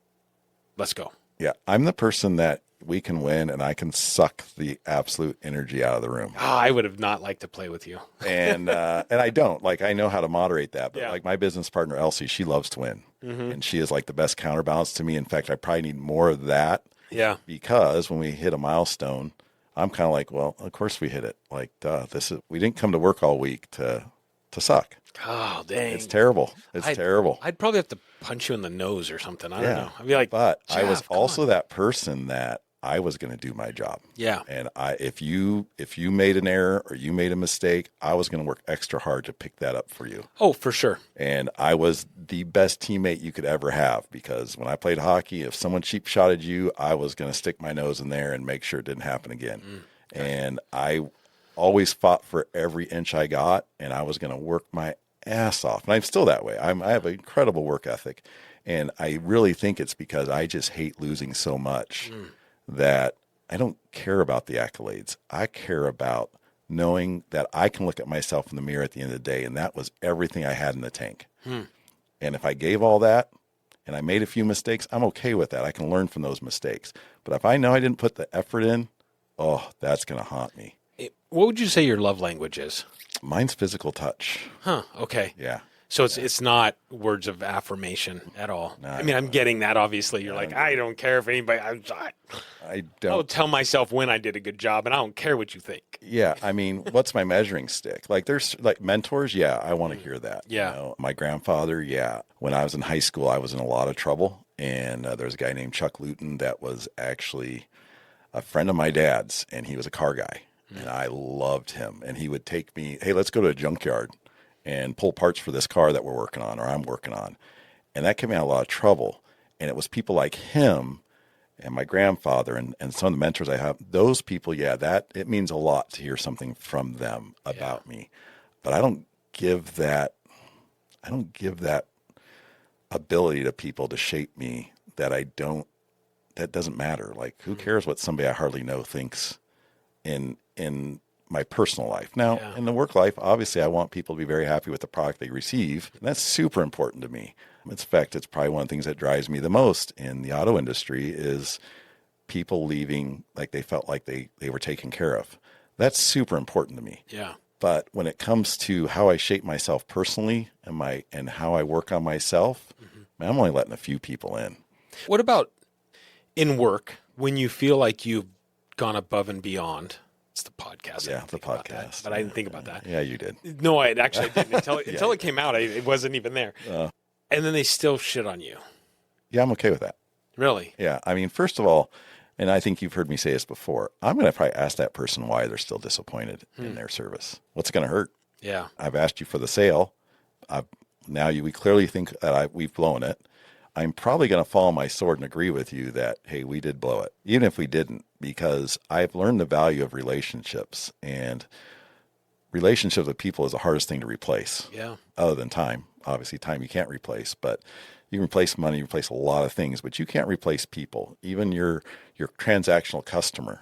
Let's go. Yeah, I'm the person that we can win and I can suck the absolute energy out of the room. Oh, I would have not liked to play with you. and I don't. Like, I know how to moderate that. But like my business partner, Elsie, she loves to win. And she is like the best counterbalance to me. In fact, I probably need more of that. Yeah. Because when we hit a milestone, I'm kind of like, well, of course we hit it. Like, we didn't come to work all week to suck. Oh, dang. It's terrible. Terrible. I'd probably have to punch you in the nose or something. I don't know. I'd be like, but I was also that person that I was going to do my job. Yeah. And if you made an error or you made a mistake, I was going to work extra hard to pick that up for you. Oh, for sure. And I was the best teammate you could ever have because when I played hockey, if someone cheap shotted you, I was going to stick my nose in there and make sure it didn't happen again. And I always fought for every inch I got, and I was going to work my ass off. And I'm still that way. I have an incredible work ethic, and I really think it's because I just hate losing so much that I don't care about the accolades. I care about knowing that I can look at myself in the mirror at the end of the day, and that was everything I had in the tank. And if I gave all that and I made a few mistakes, I'm okay with that. I can learn from those mistakes. But if I know I didn't put the effort in, that's going to haunt me. What would you say your love language is? Mine's physical touch. Huh. Okay. Yeah. So it's not words of affirmation at all. No, I mean, I'm getting that. Obviously, you're like, I don't care if anybody. I don't. I'll tell myself when I did a good job, and I don't care what you think. Yeah. I mean, what's my measuring stick? Like, there's like mentors. Yeah, I want to hear that. Yeah. My grandfather. Yeah. When I was in high school, I was in a lot of trouble, and there's a guy named Chuck Luton that was actually a friend of my dad's, and he was a car guy. And I loved him. And he would take me, hey, let's go to a junkyard and pull parts for this car that we're working on or I'm working on. And that kept me out of a lot of trouble. And it was people like him and my grandfather and some of the mentors I have. Those people, it means a lot to hear something from them about me. But I don't give that ability to people to shape me that doesn't matter. Like, who cares what somebody I hardly know thinks in my personal life. Now, in the work life, obviously, I want people to be very happy with the product they receive. And that's super important to me. In fact, it's probably one of the things that drives me the most in the auto industry is people leaving like they felt like they were taken care of. That's super important to me. Yeah. But when it comes to how I shape myself personally and how I work on myself, man, I'm only letting a few people in. What about in work when you feel like you've gone above and beyond? It's the podcast. Yeah, the podcast. But I didn't think about that. Yeah, you did. No, I actually didn't. Until it came out, it wasn't even there. And then they still shit on you. Yeah, I'm okay with that. Really? Yeah. I mean, first of all, and I think you've heard me say this before, I'm going to probably ask that person why they're still disappointed in their service. What's going to hurt? Yeah. I've asked you for the sale. We clearly think that we've blown it. I'm probably going to fall on my sword and agree with you that, hey, we did blow it, even if we didn't, because I've learned the value of relationships, and relationships with people is the hardest thing to replace. Yeah. Other than time. Obviously, time you can't replace, but you can replace money, you replace a lot of things, but you can't replace people, even your transactional customer.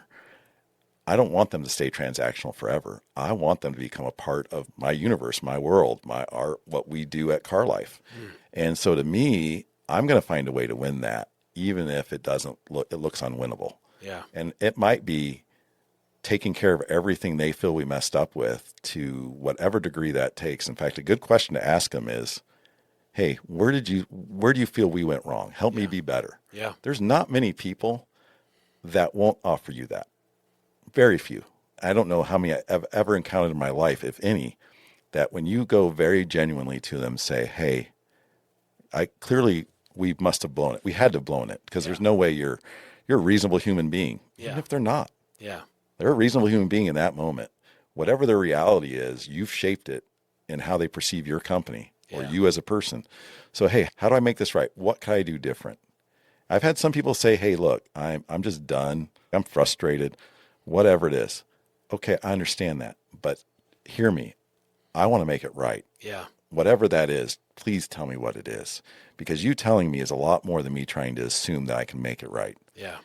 I don't want them to stay transactional forever. I want them to become a part of my universe, my world, my art, what we do at Car Life. And so to me, I'm going to find a way to win that, even if it looks unwinnable. Yeah. And it might be taking care of everything they feel we messed up with to whatever degree that takes. In fact, a good question to ask them is, hey, where do you feel we went wrong? Help me be better. Yeah. There's not many people that won't offer you that. Very few. I don't know how many I've ever encountered in my life, if any, that when you go very genuinely to them, say, hey, we must have blown it. We had to have blown it because there's no way you're a reasonable human being, even if they're not. Yeah. They're a reasonable human being in that moment. Whatever their reality is, you've shaped it in how they perceive your company or you as a person. So, hey, how do I make this right? What can I do different? I've had some people say, hey, look, I'm just done. I'm frustrated, whatever it is. Okay, I understand that, but hear me. I want to make it right. Yeah. Whatever that is, please tell me what it is, because you telling me is a lot more than me trying to assume that I can make it right. Yeah.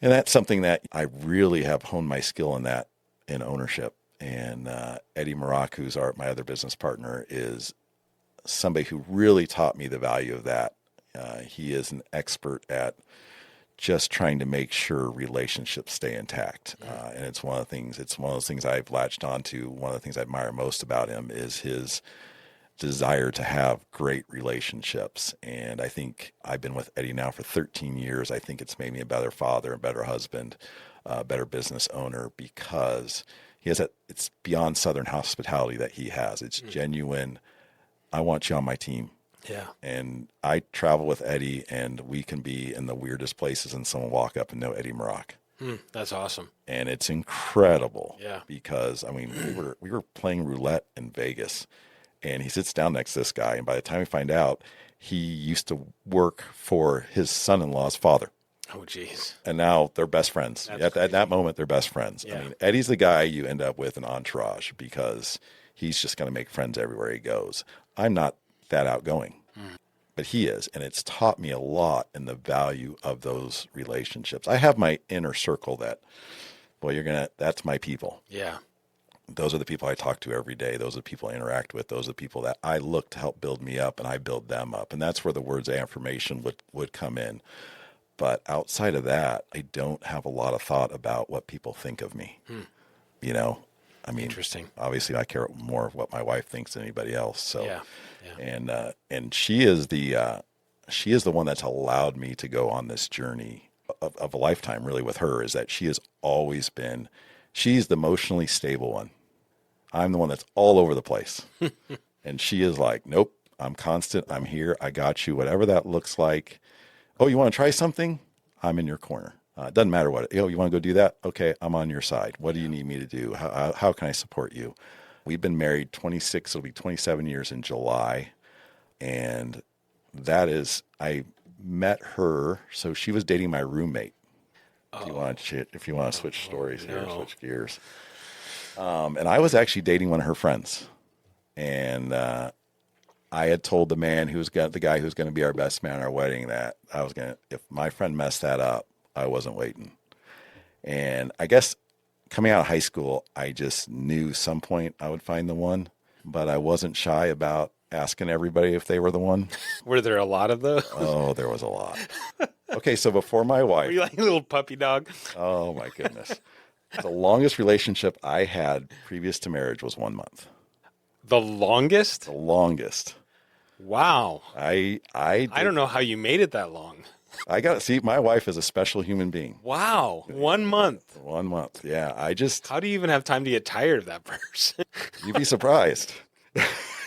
And that's something that I really have honed my skill in ownership. And Eddie Marak, who's my other business partner, is somebody who really taught me the value of that. He is an expert at just trying to make sure relationships stay intact. And it's one of those things I've latched onto. One of the things I admire most about him is his desire to have great relationships. And I think I've been with Eddie now for 13 years. I think it's made me a better father, a better husband, a better business owner, because it's beyond Southern hospitality that he has. It's genuine. I want you on my team. Yeah. And I travel with Eddie, and we can be in the weirdest places and someone walk up and know Eddie Marak. That's awesome. And it's incredible. Yeah. Because I mean, we were playing roulette in Vegas, and he sits down next to this guy, and by the time we find out, he used to work for his son-in-law's father. Oh, geez. And now they're best friends. At that moment, they're best friends. Yeah. I mean, Eddie's the guy you end up with an entourage because he's just going to make friends everywhere he goes. I'm not that outgoing, but he is. And it's taught me a lot in the value of those relationships. I have my inner circle that, that's my people. Yeah. Those are the people I talk to every day. Those are the people I interact with. Those are the people that I look to help build me up, and I build them up. And that's where the words of affirmation would come in. But outside of that, I don't have a lot of thought about what people think of me. I mean, Interesting. Obviously I care more of what my wife thinks than anybody else. So, Yeah. and she is the one that's allowed me to go on this journey of a lifetime, really, with her, is that she has always been, she's the emotionally stable one. I'm the one that's all over the place. And she is like, nope, I'm constant. I'm here. I got you. Whatever that looks like. Oh, you want to try something? I'm in your corner. It doesn't matter what. You want to go do that? Okay, I'm on your side. What do you need me to do? How can I support you? We've been married 26. It'll be 27 years in July, and I met her. So she was dating my roommate. If you want to switch stories here, switch gears. And I was actually dating one of her friends, and I had told the guy who's going to be our best man at our wedding that if my friend messed that up, I wasn't waiting. And I guess coming out of high school, I just knew some point I would find the one, but I wasn't shy about asking everybody if they were the one. Were there a lot of those? Oh, there was a lot. Okay, so before my Were wife, you like a little puppy dog? oh my goodness. The longest relationship I had previous to marriage was 1 month. The longest? The longest. Wow. I don't know how you made it that long. I got to see, my wife is a special human being. Wow. 1 month. 1 month. Yeah. How do you even have time to get tired of that person? You'd be surprised.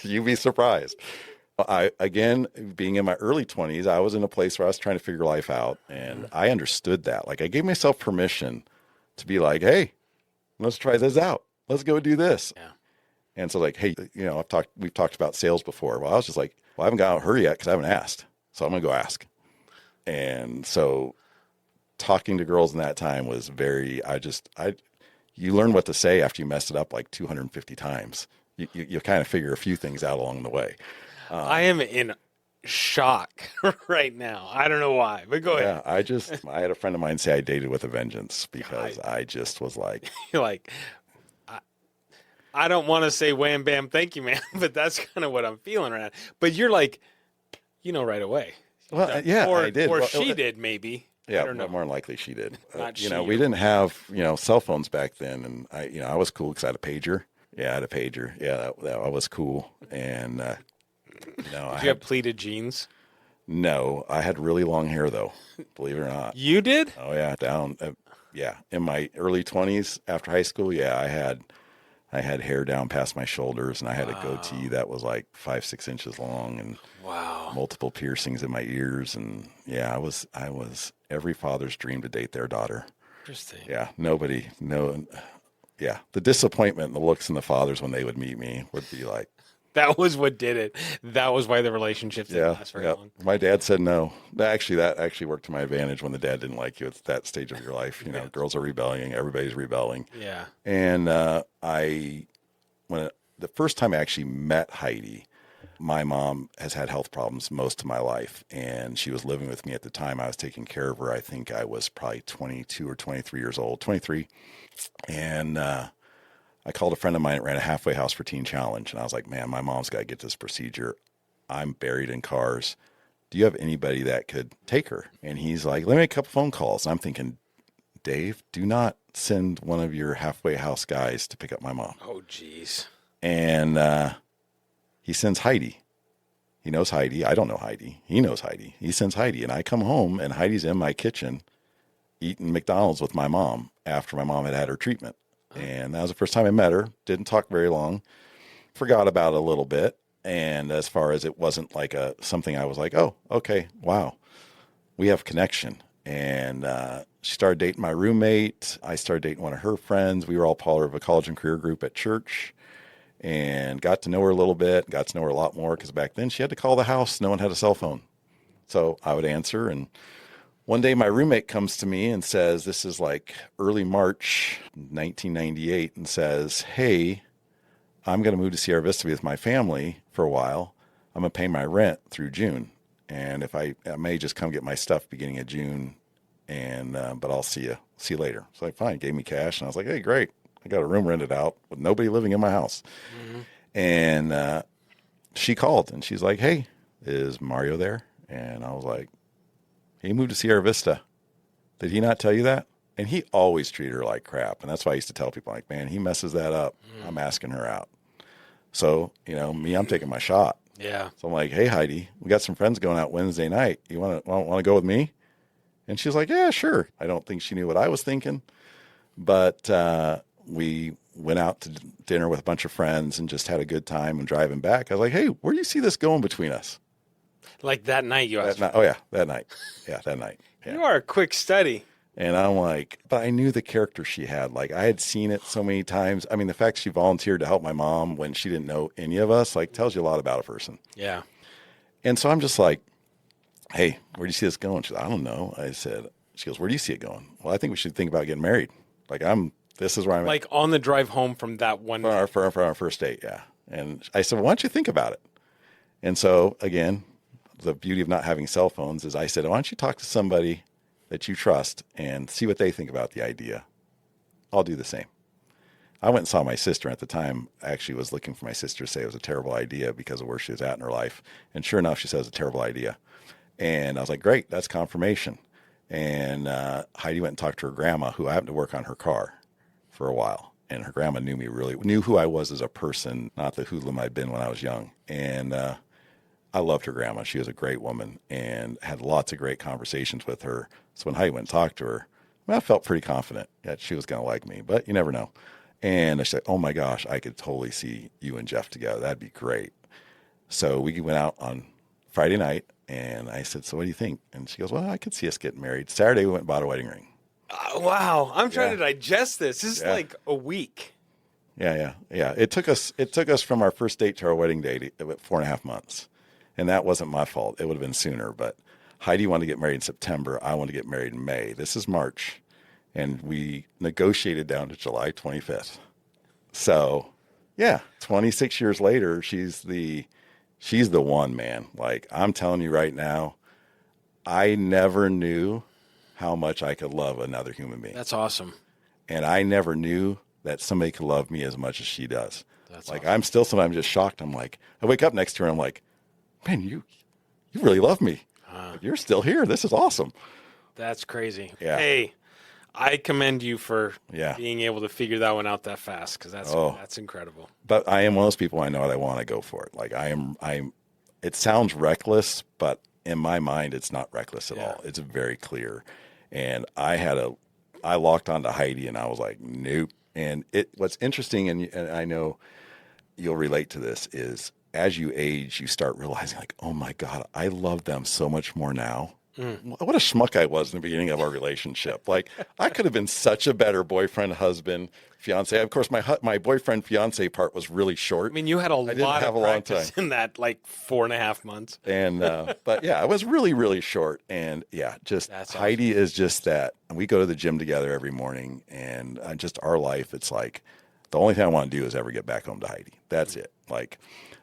You'd be surprised. Again, being in my early 20s, I was in a place where I was trying to figure life out, and I understood that. Like, I gave myself permission to be like, hey, let's try this out. Let's go do this. Yeah. And so like, hey, we've talked about sales before. Well, I was just like, well, I haven't got out her yet because I haven't asked. So I'm going to go ask. And so talking to girls in that time was you learn what to say after you mess it up like 250 times. You kind of figure a few things out along the way. I am in shock right now. I don't know why, but go ahead. Yeah, I had a friend of mine say I dated with a vengeance because I just was like, You're like, I don't want to say wham, bam, thank you, man, but that's kind of what I'm feeling right now. But you're like, right away. Well, yeah, I did. Or Well, she did, maybe. Yeah, I don't know. more than likely she did. Not we didn't have, cell phones back then. And I was cool because I had a pager. Yeah, I had a pager. Yeah, that was cool. And, Did you have pleated jeans? No, I had really long hair though, believe it or not. You did? Oh yeah, down. In my early 20s after high school, I had hair down past my shoulders, and I had a goatee that was like 5-6 inches long, and multiple piercings in my ears, and I was every father's dream to date their daughter. Interesting. Yeah, the disappointment and the looks in the fathers when they would meet me would be like. That was what did it. That was why the relationship didn't last very long. My dad said no. That actually worked to my advantage when the dad didn't like you at that stage of your life. Girls are rebelling. Everybody's rebelling. Yeah. And when the first time I actually met Heidi, my mom has had health problems most of my life, and she was living with me at the time. I was taking care of her. I think I was probably 22 or 23 years old, 23. And I called a friend of mine that ran a halfway house for Teen Challenge, and I was like, man, my mom's got to get this procedure. I'm buried in cars. Do you have anybody that could take her? And he's like, let me make a couple phone calls. And I'm thinking, Dave, do not send one of your halfway house guys to pick up my mom. Oh, geez. And he sends Heidi. He knows Heidi. I don't know Heidi. He knows Heidi. He sends Heidi. And I come home, and Heidi's in my kitchen eating McDonald's with my mom after my mom had her treatment. And that was the first time I met her. Didn't talk very long. Forgot about it a little bit. And as far as it wasn't like something I was like, oh, okay, wow, we have connection. And she started dating my roommate. I started dating one of her friends. We were all part of a college and career group at church, and got to know her a little bit. Got to know her a lot more because back then she had to call the house. No one had a cell phone. So I would answer, and one day my roommate comes to me and says, this is like early March 1998, and says, hey, I'm going to move to Sierra Vista with my family for a while. I'm going to pay my rent through June. And if I may just come get my stuff beginning of June, and but I'll see you later. So like, fine, gave me cash. And I was like, hey, great. I got a room rented out with nobody living in my house. Mm-hmm. And she called, and she's like, hey, is Mario there? And I was like, he moved to Sierra Vista. Did he not tell you that? And he always treated her like crap. And that's why I used to tell people, like, man, he messes that up. I'm asking her out. So, I'm taking my shot. Yeah. So I'm like, hey, Heidi, we got some friends going out Wednesday night. You want to go with me? And she's like, yeah, sure. I don't think she knew what I was thinking. But we went out to dinner with a bunch of friends and just had a good time, and driving back, I was like, hey, where do you see this going between us? Like that night you asked. Oh, yeah, that night. Yeah, that night. Yeah. You are a quick study. And I'm like, but I knew the character she had. Like, I had seen it so many times. I mean, the fact she volunteered to help my mom when she didn't know any of us, like, tells you a lot about a person. Yeah. And so I'm just like, hey, where do you see this going? She's like, I don't know. She goes, where do you see it going? Well, I think we should think about getting married. Like, this is where I'm like, on the drive home from that one night. For our first date, yeah. And I said, well, why don't you think about it? And so, again, the beauty of not having cell phones is I said, why don't you talk to somebody that you trust and see what they think about the idea? I'll do the same. I went and saw my sister at the time. I actually was looking for my sister to say it was a terrible idea because of where she was at in her life. And sure enough, she said it was a terrible idea. And I was like, great, that's confirmation. And Heidi went and talked to her grandma, who I happened to work on her car for a while. And her grandma knew who I was as a person, not the hoodlum I'd been when I was young. And I loved her grandma. She was a great woman and had lots of great conversations with her. So when Heidi went and talked to her, I felt pretty confident that she was going to like me, but you never know. And I said, oh my gosh, I could totally see you and Jeff together. That'd be great. So we went out on Friday night, and I said, so what do you think? And she goes, well, I could see us getting married. Saturday, we went and bought a wedding ring. Wow. I'm trying to digest this. This is like a week. Yeah. It took us from our first date to our wedding date about 4.5 months. And that wasn't my fault. It would have been sooner, but Heidi wanted to get married in September. I wanted to get married in May. This is March. And we negotiated down to July 25th. So, 26 years later, she's the one, man. Like, I'm telling you right now, I never knew how much I could love another human being. That's awesome. And I never knew that somebody could love me as much as she does. That's like, awesome. I'm still sometimes just shocked. I'm like, I wake up next to her and I'm like, man, you really love me. You're still here. This is awesome. That's crazy. Yeah. Hey, I commend you for being able to figure that one out that fast, because that's incredible. But I am one of those people, I know what I want, I go for it. Like I'm, it sounds reckless, but in my mind, it's not reckless at all. It's very clear. And I locked onto Heidi and I was like, nope. And what's interesting, and I know you'll relate to this, is as you age, you start realizing like, oh my God, I love them so much more now. What a schmuck I was in the beginning of our relationship. Like, I could have been such a better boyfriend, husband, fiance. Of course, my boyfriend, fiance part was really short. I mean, you had a lot of practice in that, like 4.5 months. And, but yeah, it was really, really short. And just that's Heidi awesome. Is just that. And we go to the gym together every morning, and just our life, it's like the only thing I want to do is ever get back home to Heidi. That's it. Like,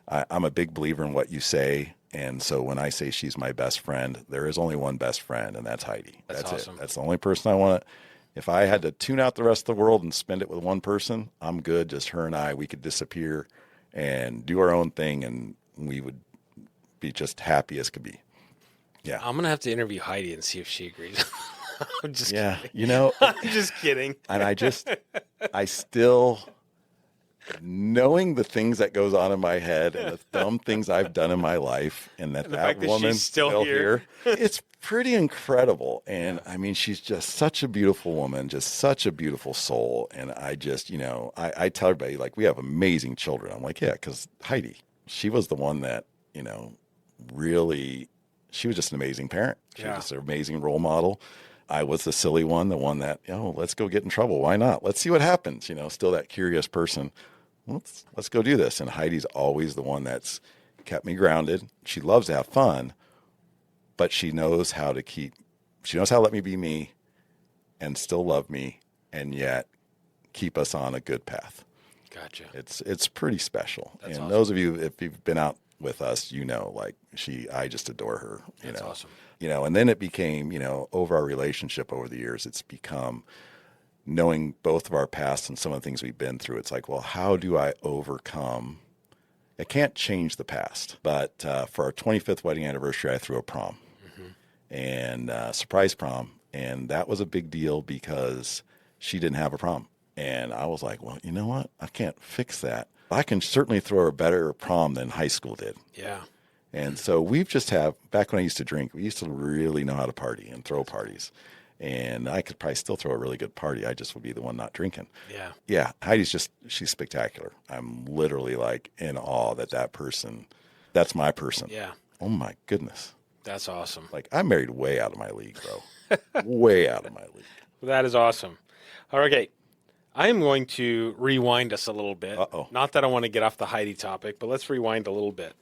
I'm a big believer in what you say. And so when I say she's my best friend, there is only one best friend, and that's Heidi. That's awesome. It. That's the only person I want to. If I had to tune out the rest of the world and spend it with one person, I'm good. Just her and I, we could disappear and do our own thing, and we would be just happy as could be. Yeah. I'm going to have to interview Heidi and see if she agrees. I'm just kidding. I'm just kidding. And I still... knowing the things that goes on in my head and the dumb things I've done in my life, and that woman's still here, it's pretty incredible. And I mean, she's just such a beautiful woman, just such a beautiful soul. And I just, I tell everybody, like, we have amazing children. I'm like, yeah, because Heidi, she was the one that, really, she was just an amazing parent. She was just an amazing role model. I was the silly one, the one that, let's go get in trouble. Why not? Let's see what happens. Still that curious person. Let's go do this. And Heidi's always the one that's kept me grounded. She loves to have fun, but she knows how to let me be me and still love me, and yet keep us on a good path. Gotcha. It's pretty special. That's awesome. Those of you, if you've been out with us, I just adore her. That's awesome. And then it became, over our relationship over the years, it's become knowing both of our past and some of the things we've been through. It's like, well, how do I overcome? I can't change the past, but for our 25th wedding anniversary, I threw a prom, and surprise prom. And that was a big deal because she didn't have a prom. And I was like, well, you know what? I can't fix that. I can certainly throw her a better prom than high school did. Yeah. And so back when I used to drink, we used to really know how to party and throw parties. And I could probably still throw a really good party. I just would be the one not drinking. Yeah. Yeah. Heidi's she's spectacular. I'm literally like in awe that person, that's my person. Yeah. Oh my goodness. That's awesome. Like, I'm married way out of my league, bro. Way out of my league. Well, that is awesome. All right. Okay. I am going to rewind us a little bit. Uh-oh. Not that I want to get off the Heidi topic, but let's rewind a little bit.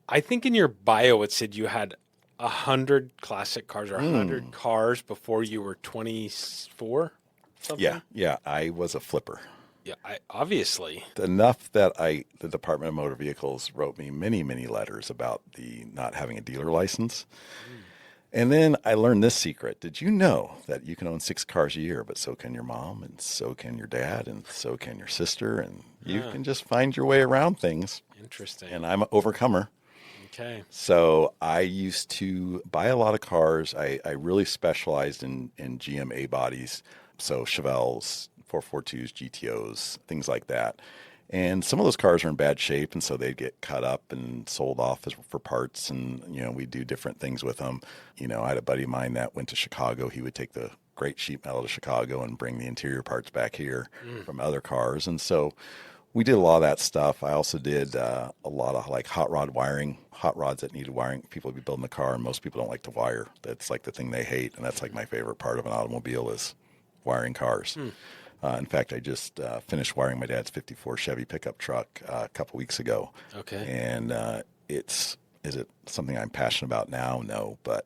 I think in your bio it said you had 100 classic cars or 100 cars before you were 24? Something? Yeah. I was a flipper. Yeah, obviously. Enough that the Department of Motor Vehicles wrote me many, many letters about the not having a dealer license. And then I learned this secret. Did you know that you can own 6 cars a year, but so can your mom, and so can your dad, and so can your sister, and you can just find your way around things. Interesting. And I'm an overcomer. Okay. So I used to buy a lot of cars. I really specialized in GM A-bodies, so Chevelles, 442s, GTOs, things like that. And some of those cars are in bad shape, and so they'd get cut up and sold off for parts, and, we do different things with them. I had a buddy of mine that went to Chicago. He would take the great sheet metal to Chicago and bring the interior parts back here from other cars. And so we did a lot of that stuff. I also did a lot of like hot rod wiring, hot rods that needed wiring. People would be building a car, and most people don't like to wire. That's like the thing they hate, and that's like my favorite part of an automobile is wiring cars. In fact, I just finished wiring my dad's 54 Chevy pickup truck a couple weeks ago. Okay. And is it something I'm passionate about now? No, but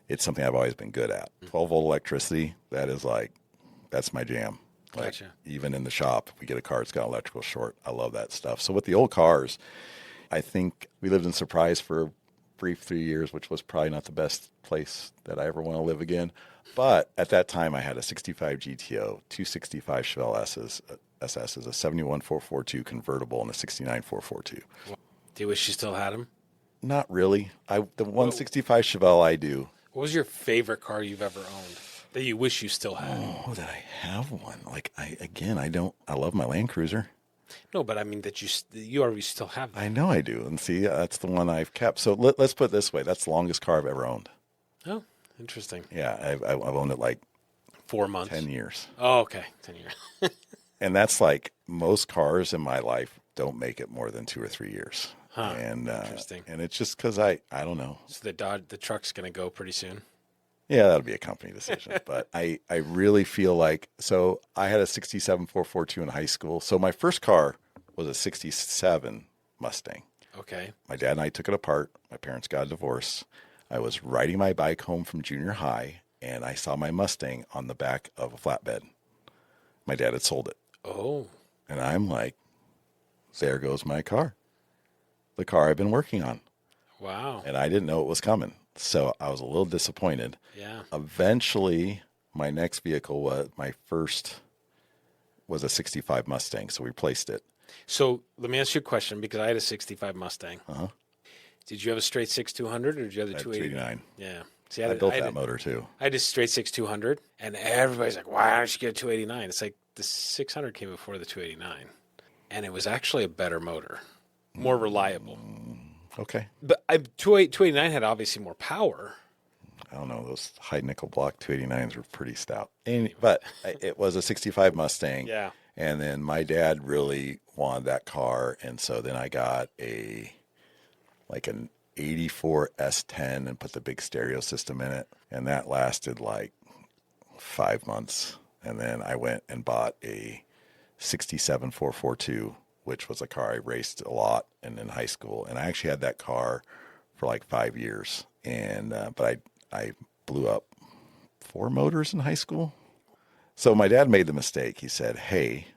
it's something I've always been good at. 12-volt electricity, that's my jam. Like, Gotcha. even in the shop, if we get a car, it's got an electrical short. I love that stuff. So with the old cars, I think we lived in Surprise for a brief 3 years, which was probably not the best place that I ever want to live again. But at that time, I had a 65 GTO, 265 Chevelle SSs, a 71 442 convertible, and a 69 442. Do you wish you still had them? Not really. The 165 Chevelle I do. What was your favorite car you've ever owned that you wish you still had? Oh, that I have one. Like, I love my Land Cruiser. No, but I mean that you already still have that. I know I do. And see, that's the one I've kept. So let's put it this way. That's the longest car I've ever owned. Oh, interesting. Yeah, I've owned it like 4 months. 10 years. Oh, okay. 10 years. And that's like most cars in my life don't make it more than 2 or 3 years. Huh, and interesting. And it's just because I don't know. So the truck's going to go pretty soon? Yeah, that'll be a company decision. But I really feel like, so I had a 67 442 in high school. So my first car was a 67 Mustang. Okay. My dad and I took it apart. My parents got a divorce. I was riding my bike home from junior high, and I saw my Mustang on the back of a flatbed. My dad had sold it. Oh. And I'm like, there goes my car. The car I've been working on. Wow. And I didn't know it was coming. So I was a little disappointed. Yeah. Eventually, my next vehicle was a 65 Mustang, so we replaced it. So let me ask you a question, because I had a 65 Mustang. Uh-huh. Did you have a straight 6200 or did you have the 289? 289. Yeah. See, I built that motor too. I had a straight 6200, and everybody's like, why don't you get a 289? It's like the 600 came before the 289, and it was actually a better motor, more reliable. Okay. But 289 had obviously more power. I don't know. Those high nickel block 289s were pretty stout. But it was a 65 Mustang. Yeah. And then my dad really wanted that car. And so then I got an 84 S10 and put the big stereo system in it. And that lasted like 5 months. And then I went and bought a 67 442, which was a car I raced a lot and in high school. And I actually had that car for like 5 years. And but I blew up 4 motors in high school. So my dad made the mistake. He said, hey,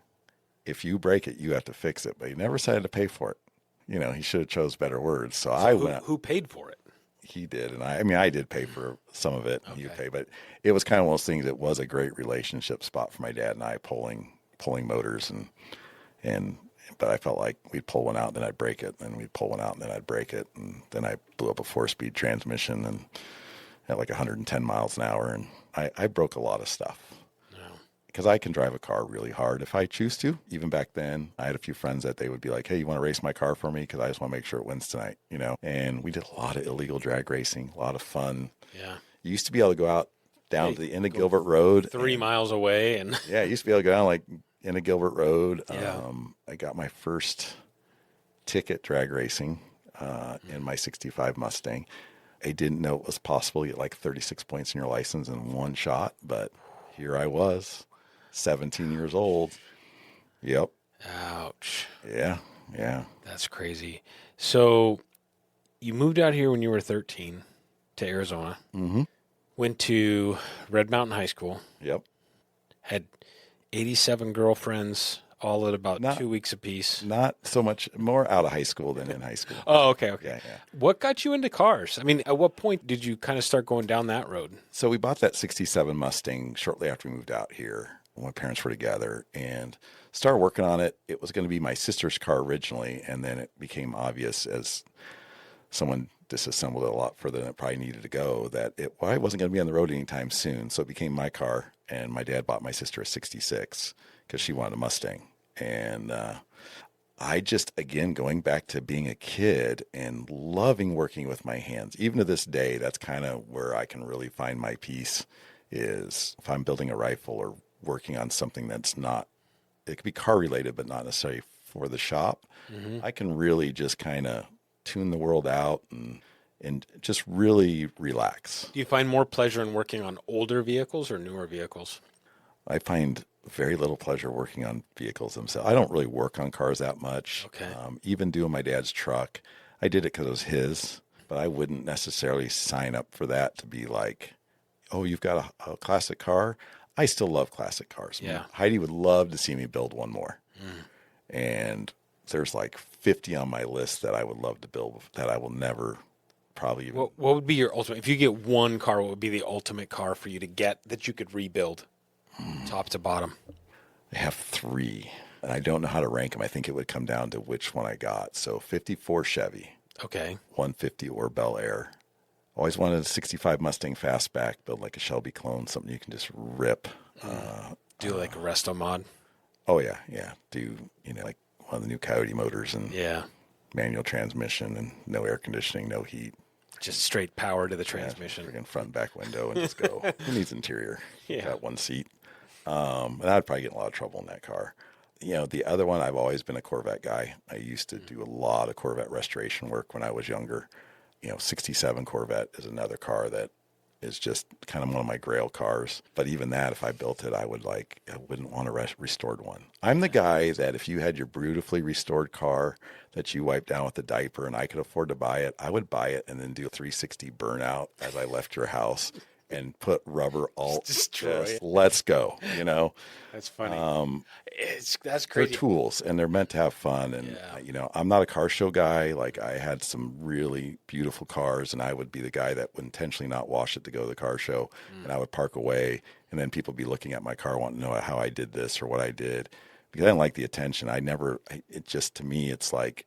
if you break it, you have to fix it. But he never decided to pay for it. He should have chose better words. So I went. Who paid for it? He did. And I did pay for some of it. And he would pay. But it was kind of one of those things. It was a great relationship spot for my dad and I, pulling motors. But I felt like we'd pull one out, and then I'd break it. And we'd pull one out, and then I'd break it. And then I blew up a 4-speed transmission and at like 110 miles an hour. And I broke a lot of stuff. Because I can drive a car really hard if I choose to. Even back then, I had a few friends that they would be like, hey, you want to race my car for me? Because I just want to make sure it wins tonight, And we did a lot of illegal drag racing, a lot of fun. Yeah. You used to be able to go out down to the end of Gilbert Road. 3 miles away. And yeah, I used to be able to go down like end of Gilbert Road. Yeah. I got my first ticket drag racing in my 65 Mustang. I didn't know it was possible to get like 36 points in your license in one shot, but here I was. 17 years old. Yep. Ouch. Yeah. That's crazy. So you moved out here when you were 13 to Arizona. Mm-hmm. Went to Red Mountain High School. Yep. Had 87 girlfriends, all at about Not- 2 weeks apiece. Not so much more out of high school than in high school. Oh, okay. Yeah. What got you into cars? I mean, at what point did you kind of start going down that road? So we bought that 67 Mustang shortly after we moved out here when my parents were together and started working on it. It was going to be my sister's car originally, and then it became obvious as someone disassembled it a lot further than it probably needed to go that it probably wasn't going to be on the road anytime soon. So it became my car, and my dad bought my sister a 66 because she wanted a Mustang. And I just, again, going back to being a kid and loving working with my hands, even to this day, that's kind of where I can really find my peace is if I'm building a rifle or working on something that's not, it could be car related, but not necessarily for the shop. I can really just kind of tune the world out and just really relax. Do you find more pleasure in working on older vehicles or newer vehicles? I find very little pleasure working on vehicles themselves. I don't really work on cars that much. Okay. Even doing my dad's truck, I did it because it was his, but I wouldn't necessarily sign up for that to be like, oh, you've got a classic car. I still love classic cars. Yeah. Heidi would love to see me build one more. And there's like 50 on my list that I would love to build that I will never probably even. What would be your ultimate? If you get one car, what would be the ultimate car for you to get that you could rebuild top to bottom? I have three, and I don't know how to rank them. I think it would come down to which one I got. So 54 Chevy, Okay. 150 or Bel Air. Always wanted a 65 Mustang fastback, build like a Shelby clone, something you can just rip. Do like a resto mod? Oh, yeah. Do, like one of the new Coyote motors and Yeah. manual transmission and no air conditioning, no heat. Just straight power to the transmission. Freaking front and back window and just go. Who needs interior? Yeah. Got one seat. And I'd probably get in a lot of trouble in that car. The other one, I've always been a Corvette guy. I used to do a lot of Corvette restoration work when I was younger. 67 Corvette is another car that is just kind of one of my grail cars. But even that, if I built it, I wouldn't want a restored one. I'm the guy that if you had your beautifully restored car that you wiped down with a diaper and I could afford to buy it, I would buy it and then do a 360 burnout as I left your house and put rubber all. Destroy it. Let's go. That's funny. That's They're crazy. tools and they're meant to have fun. And, I'm not a car show guy. Like I had some really beautiful cars and I would be the guy that would intentionally not wash it to go to the car show. And I would park away and then people would be looking at my car wanting to know how I did this or what I did because I didn't like the attention. To me, it's like,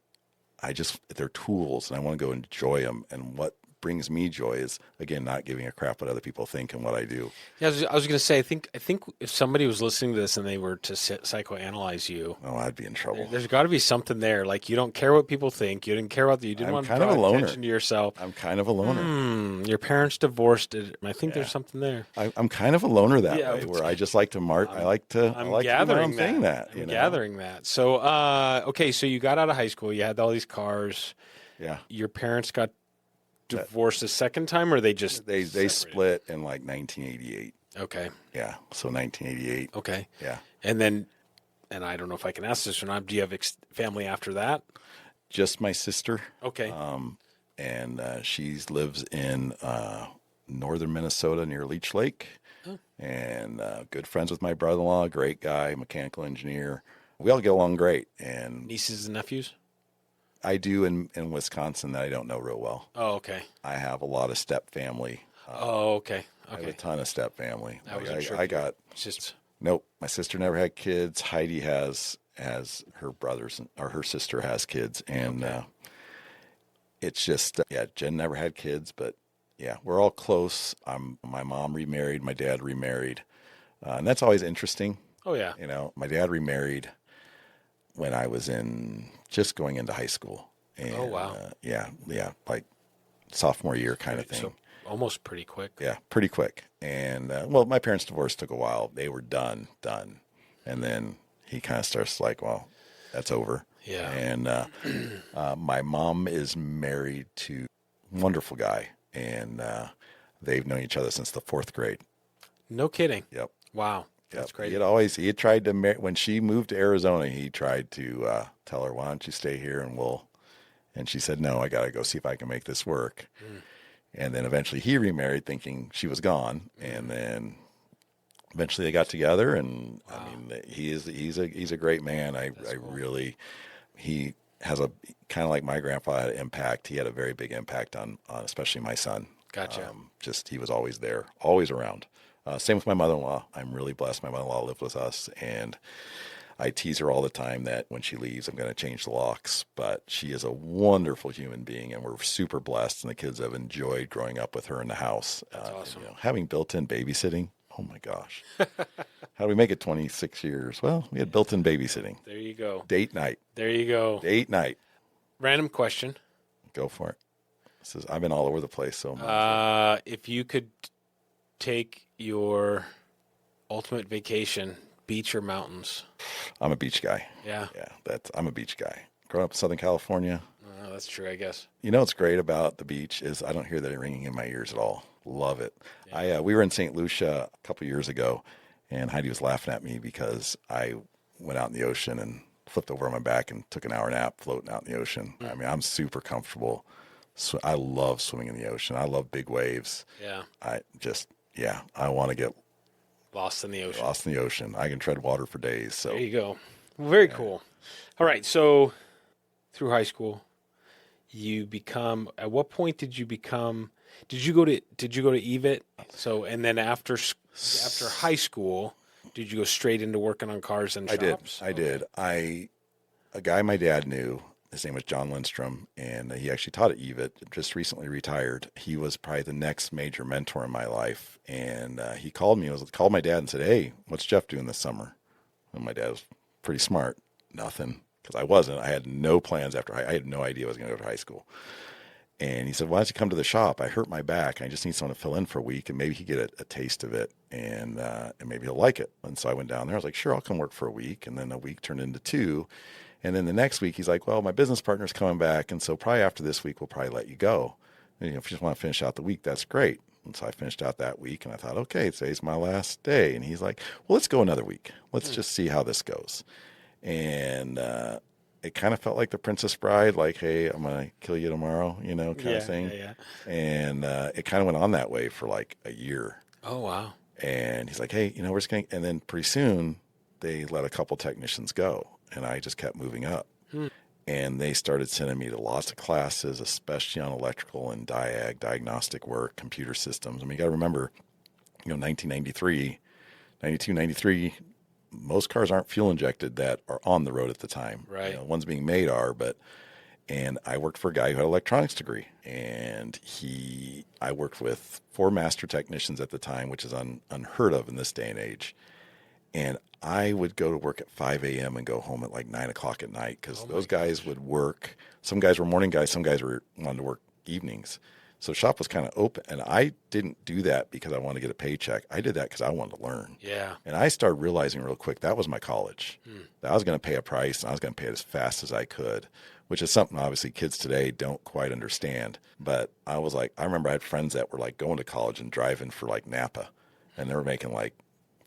they're tools and I want to go enjoy them. And what brings me joy is, again, not giving a crap what other people think and what I do. Yeah, I was going to say, I think if somebody was listening to this and they were to psychoanalyze you, Oh, I'd be in trouble. there's got to be something there. Like you don't care what people think. You didn't care what you didn't I'm want to kind of draw a loner. attention to yourself. I'm kind of a loner. Your parents divorced. I think there's something there. I'm kind of a loner that Yeah, way, where I just like to I like to do my own thing. I'm gathering that. So, okay, so you got out of high school. You had all these cars. Yeah. Your parents got divorced a second time, or they just They separated? split in like 1988. Okay. Yeah. So 1988. Okay. Yeah. And then, and I don't know if I can ask this or not. Do you have family after that? Just my sister. Okay. And she lives in northern Minnesota near Leech Lake. Oh. And good friends with my brother-in-law, great guy, mechanical engineer. We all get along great. And Nieces and nephews? I do in Wisconsin that I don't know real well. Oh, okay. I have a lot of step family. Oh, okay. I have a Okay. ton of step family. I wasn't sure I if you- got Just nope. My sister never had kids. Heidi has her brothers or her sister has kids, and it's just Jen never had kids, but yeah, we're all close. My mom remarried, my dad remarried, and that's always interesting. oh yeah. My dad remarried when I was just going into high school. And, Oh, wow. Yeah, like sophomore year kind of thing. So almost pretty quick. Yeah, pretty quick. And, my parents' divorce took a while. They were done. And then he kind of starts like, well, that's over. Yeah. And my mom is married to a wonderful guy. And they've known each other since the 4th grade. No kidding. Yep. Wow. That's Yep. crazy. He had tried to, when she moved to Arizona, he tried to tell her, why don't you stay here and she said, no, I got to go see if I can make this work. And then eventually he remarried thinking she was gone. And then eventually they got together, and I mean, he's a great man. He has a kind of like my grandpa had an impact. He had a very big impact on especially my son. Gotcha. Just he was always there, always around. Same with my mother-in-law. I'm really blessed. My mother-in-law lived with us, and I tease her all the time that when she leaves, I'm going to change the locks. But she is a wonderful human being, and we're super blessed. And the kids have enjoyed growing up with her in the house. That's awesome. And, having built-in babysitting. Oh my gosh. How do we make it 26 years? Well, we had built-in babysitting. There you go. Date night. There you go. Date night. Random question. Go for it. I've been all over the place so much. If you could take your ultimate vacation, beach or mountains? I'm a beach guy. Yeah. Yeah, I'm a beach guy. Growing up in Southern California. That's true, I guess. You know what's great about the beach is I don't hear that ringing in my ears at all. Love it. Yeah. We were in St. Lucia a couple years ago, and Heidi was laughing at me because I went out in the ocean and flipped over on my back and took an hour nap floating out in the ocean. I mean, I'm super comfortable. So I love swimming in the ocean. I love big waves. Yeah. I want to get lost in the ocean. Lost in the ocean. I can tread water for days. So there you go. Very cool. All right. So through high school, at what point did you go to EVIT? So, and then after high school, did you go straight into working on cars and shops? I did. A guy my dad knew, his name was John Lindstrom, and he actually taught at EVIT, just recently retired. He was probably the next major mentor in my life. And he called me. Called my dad and said, "Hey, what's Jeff doing this summer?" And my dad was pretty smart. Nothing. Because I wasn't. I had no plans after I had no idea I was going to go to high school. And he said, "Why don't you come to the shop? I hurt my back. I just need someone to fill in for a week, and maybe he get a taste of it, and maybe he'll like it." And so I went down there. I was like, "Sure, I'll come work for a week." And then a week turned into 2. And then the next week, he's like, "Well, my business partner's coming back, and so probably after this week, we'll probably let you go. And, if you just want to finish out the week, that's great." And so I finished out that week, and I thought, okay, today's my last day. And he's like, "Well, let's go another week. Let's just see how this goes." And it kind of felt like the Princess Bride, like, "Hey, I'm going to kill you tomorrow," kind of thing. Yeah. And it kind of went on that way for like a year. Oh, wow. And he's like, "Hey, we're just going to," and then pretty soon they let a couple technicians go, and I just kept moving up. And they started sending me to lots of classes, especially on electrical and diagnostic work, computer systems. I mean, you got to remember, 1993, 92, 93, most cars aren't fuel injected that are on the road at the time. Right. The ones being made are, and I worked for a guy who had an electronics degree, and I worked with 4 master technicians at the time, which is unheard of in this day and age. And I would go to work at 5 a.m. and go home at like 9 o'clock at night because those guys would work. Some guys were morning guys. Some guys wanted to work evenings. So shop was kind of open. And I didn't do that because I wanted to get a paycheck. I did that because I wanted to learn. Yeah. And I started realizing real quick that was my college. That I was going to pay a price, and I was going to pay it as fast as I could, which is something obviously kids today don't quite understand. But I was like, I remember I had friends that were like going to college and driving for like Napa, and they were making like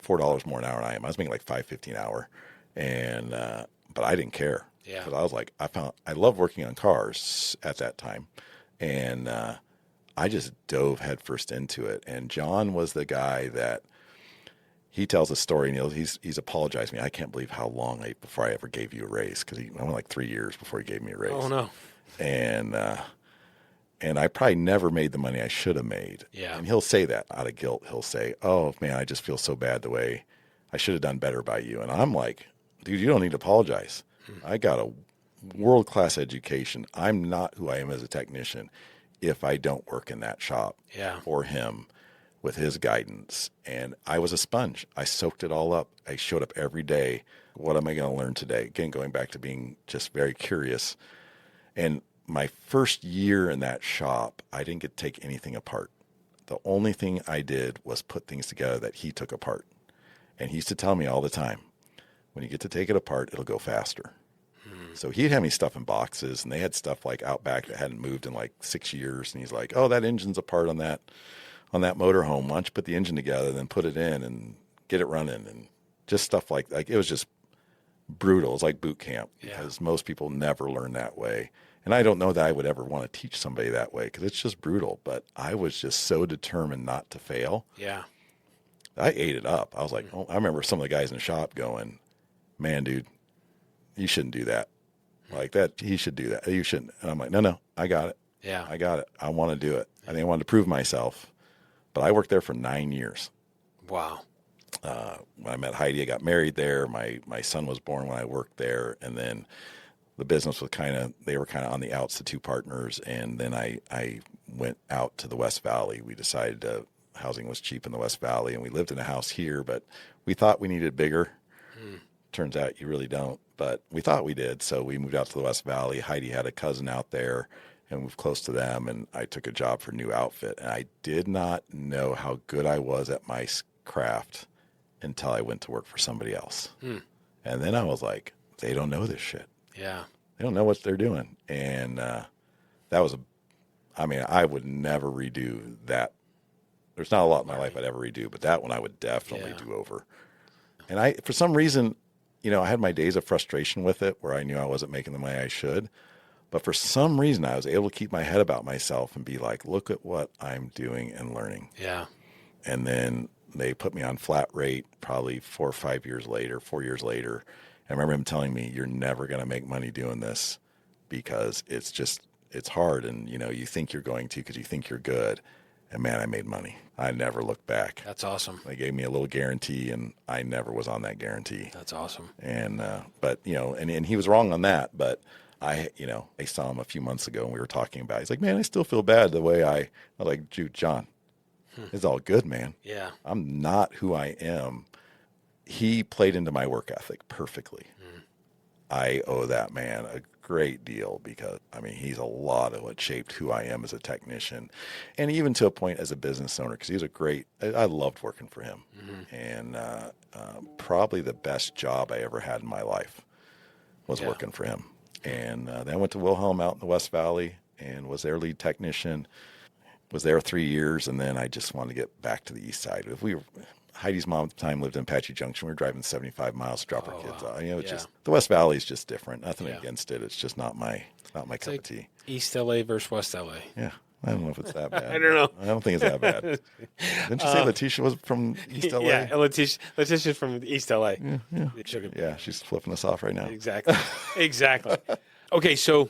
$4 more an hour than I am. I was making like $5.50 an hour, and but I didn't care because I was like, I love working on cars at that time, and I just dove headfirst into it. And John was the guy that he tells a story, and he's apologized to me. I can't believe how long before I ever gave you a raise, because I went like 3 years before he gave me a raise. Oh no! And I probably never made the money I should have made. Yeah. And he'll say that out of guilt. He'll say, "Oh, man, I just feel so bad the way I should have done better by you." And I'm like, "Dude, you don't need to apologize. I got a world-class education. I'm not who I am as a technician if I don't work in that shop for him with his guidance." And I was a sponge. I soaked it all up. I showed up every day. What am I going to learn today? Again, going back to being just very curious. And my first year in that shop, I didn't get to take anything apart. The only thing I did was put things together that he took apart. And he used to tell me all the time, when you get to take it apart, it'll go faster. So he'd have me stuff in boxes, and they had stuff like out back that hadn't moved in like 6 years. And he's like, "Oh, that engine's apart on that motorhome. Why don't you put the engine together, then put it in and get it running?" And just stuff like it was just brutal. It was like boot camp because most people never learn that way. And I don't know that I would ever want to teach somebody that way because it's just brutal. But I was just so determined not to fail. Yeah. I ate it up. I was like, oh, I remember some of the guys in the shop going, man, dude, you shouldn't do that. Like that, he should do that. You shouldn't. And I'm like, no, I got it. Yeah. I got it. I want to do it. I think I wanted to prove myself. But I worked there for 9 years. Wow. When I met Heidi, I got married there. My son was born when I worked there. And then the business was they were kind of on the outs, the two partners. And then I went out to the West Valley. We decided housing was cheap in the West Valley, and we lived in a house here, but we thought we needed bigger. Turns out you really don't, but we thought we did. So we moved out to the West Valley. Heidi had a cousin out there and moved close to them. And I took a job for a new outfit, and I did not know how good I was at my craft until I went to work for somebody else. And then I was like, they don't know this shit. Yeah. They don't know what they're doing. And that was I would never redo that. There's not a lot in my life I'd ever redo, but that one I would definitely do over. And for some reason, I had my days of frustration with it where I knew I wasn't making the money I should. But for some reason, I was able to keep my head about myself and be like, look at what I'm doing and learning. Yeah. And then they put me on flat rate probably 4 years later. I remember him telling me, you're never going to make money doing this because it's hard. And, you think you're going to because you think you're good. And man, I made money. I never looked back. That's awesome. They gave me a little guarantee, and I never was on that guarantee. That's awesome. And but and he was wrong on that. But I saw him a few months ago, and we were talking about it. He's like, man, I still feel bad the way I was like, dude, John, it's all good, man. Yeah. I'm not who I am. He played into my work ethic perfectly. I owe that man a great deal because, he's a lot of what shaped who I am as a technician, and even to a point as a business owner, because he was I loved working for him. And probably the best job I ever had in my life was working for him. And then I went to Wilhelm out in the West Valley and was their lead technician, was there 3 years, and then I just wanted to get back to the east side. Heidi's mom at the time lived in Apache Junction. We were driving 75 miles to drop our kids off. Just the West Valley is just different. Nothing against it. It's just not my cup of tea. East LA versus West LA. Yeah. I don't know if it's that bad. I don't know. I don't think it's that bad. Didn't you say Letitia was from East LA? Yeah, Letitia's from East LA. Yeah, she's flipping us off right now. Exactly. Okay, so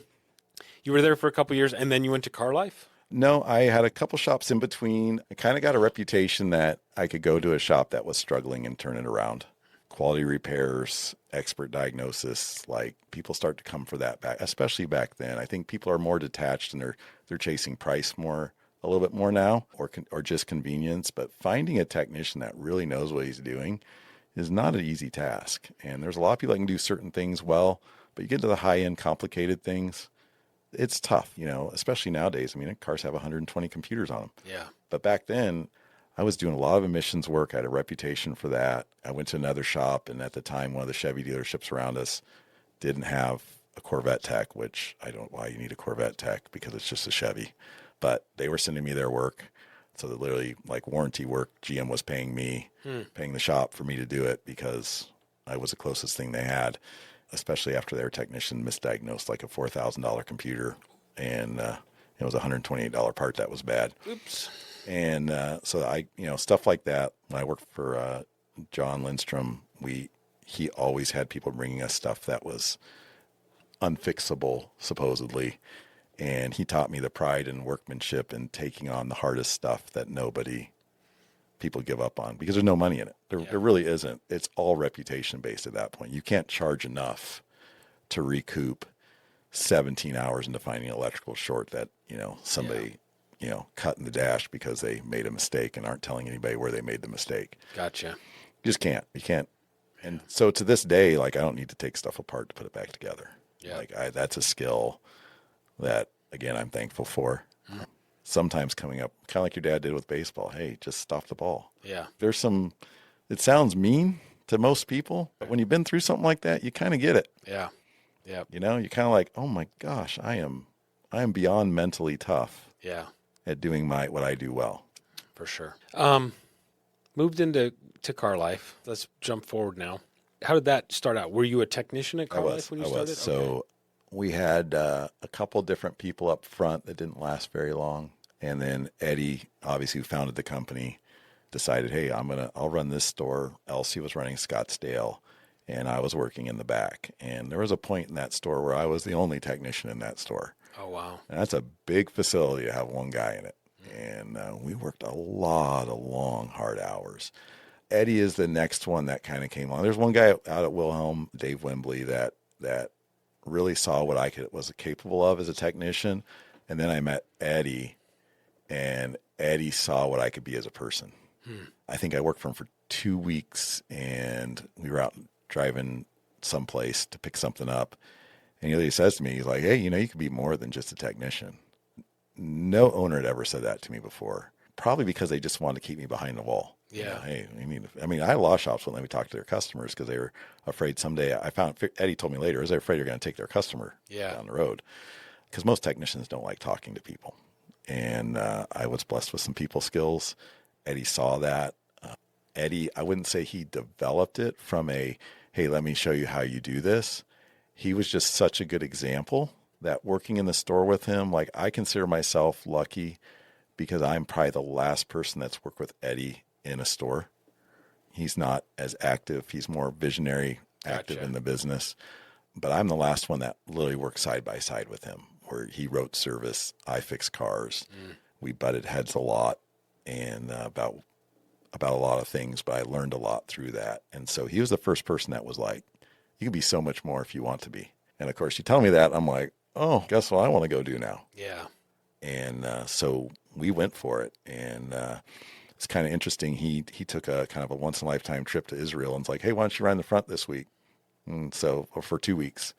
you were there for a couple of years, and then you went to Car Life? No, I had a couple shops in between. I kind of got a reputation that I could go to a shop that was struggling and turn it around. Quality repairs, expert diagnosis, like people start to come for that back, especially back then. I think people are more detached and they're chasing price a little bit more now, or just convenience. But finding a technician that really knows what he's doing is not an easy task. And there's a lot of people that can do certain things well, but you get to the high-end complicated things, it's tough, especially nowadays. Cars have 120 computers on them. Yeah. But back then, I was doing a lot of emissions work. I had a reputation for that. I went to another shop, and at the time, one of the Chevy dealerships around us didn't have a Corvette tech, which I don't know why you need a Corvette tech because it's just a Chevy. But they were sending me their work. So that literally, like warranty work, GM was paying me, paying the shop for me to do it because I was the closest thing they had, especially after their technician misdiagnosed like a $4,000 computer, and it was a $128 part that was bad. Oops. And so I, stuff like that. When I worked for John Lindstrom, he always had people bringing us stuff that was unfixable, supposedly. And he taught me the pride and workmanship in taking on the hardest stuff that people give up on because there's no money in it. There really isn't. It's all reputation based at that point. You can't charge enough to recoup 17 hours into finding an electrical short that, somebody, cut in the dash because they made a mistake and aren't telling anybody where they made the mistake. Gotcha. You just can't. You can't. And so to this day, like, I don't need to take stuff apart to put it back together. Yeah. Like, that's a skill that, again, I'm thankful for. Sometimes coming up, kind of like your dad did with baseball. Hey, just stop the ball. Yeah. It sounds mean to most people, but when you've been through something like that, you kind of get it. Yeah. Yeah. You're kind of like, oh my gosh, I am beyond mentally tough. Yeah. At doing what I do well. For sure. Moved into Car Life. Let's jump forward now. How did that start out? Were you a technician at Car Life when you started? So we had a couple different people up front that didn't last very long. And then Eddie, obviously, who founded the company, decided, hey, I'll run this store. Elsie was running Scottsdale, and I was working in the back. And there was a point in that store where I was the only technician in that store. Oh, wow. And that's a big facility to have one guy in it. And we worked a lot of long, hard hours. Eddie is the next one that kind of came along. There's one guy out at Wilhelm, Dave Wembley, that really saw what I was capable of as a technician. And then I met Eddie, and Eddie saw what I could be as a person. I think I worked for him for 2 weeks, and we were out driving someplace to pick something up. And he says to me, he's like, hey, you could be more than just a technician. No owner had ever said that to me before, probably because they just wanted to keep me behind the wall. Yeah. Hey, I mean, I had a lot of shops wouldn't let me talk to their customers because they were afraid someday. Eddie told me later, they're afraid you're going to take their customer down the road, because most technicians don't like talking to people. And I was blessed with some people skills. Eddie saw that. Eddie, I wouldn't say he developed it from hey, let me show you how you do this. He was just such a good example that working in the store with him, like, I consider myself lucky because I'm probably the last person that's worked with Eddie in a store. He's not as active. He's more visionary, active in the business. But I'm the last one that literally worked side by side with him, where he wrote service, I fixed cars. We butted heads a lot and about a lot of things, but I learned a lot through that. And so he was the first person that was like, you can be so much more if you want to be. And of course, you tell me that, I'm like, oh, guess what I want to go do now? Yeah. And so we went for it. And it's kind of interesting. He took a kind of a once in a lifetime trip to Israel and was like, hey, why don't you run the front this week? And so for 2 weeks.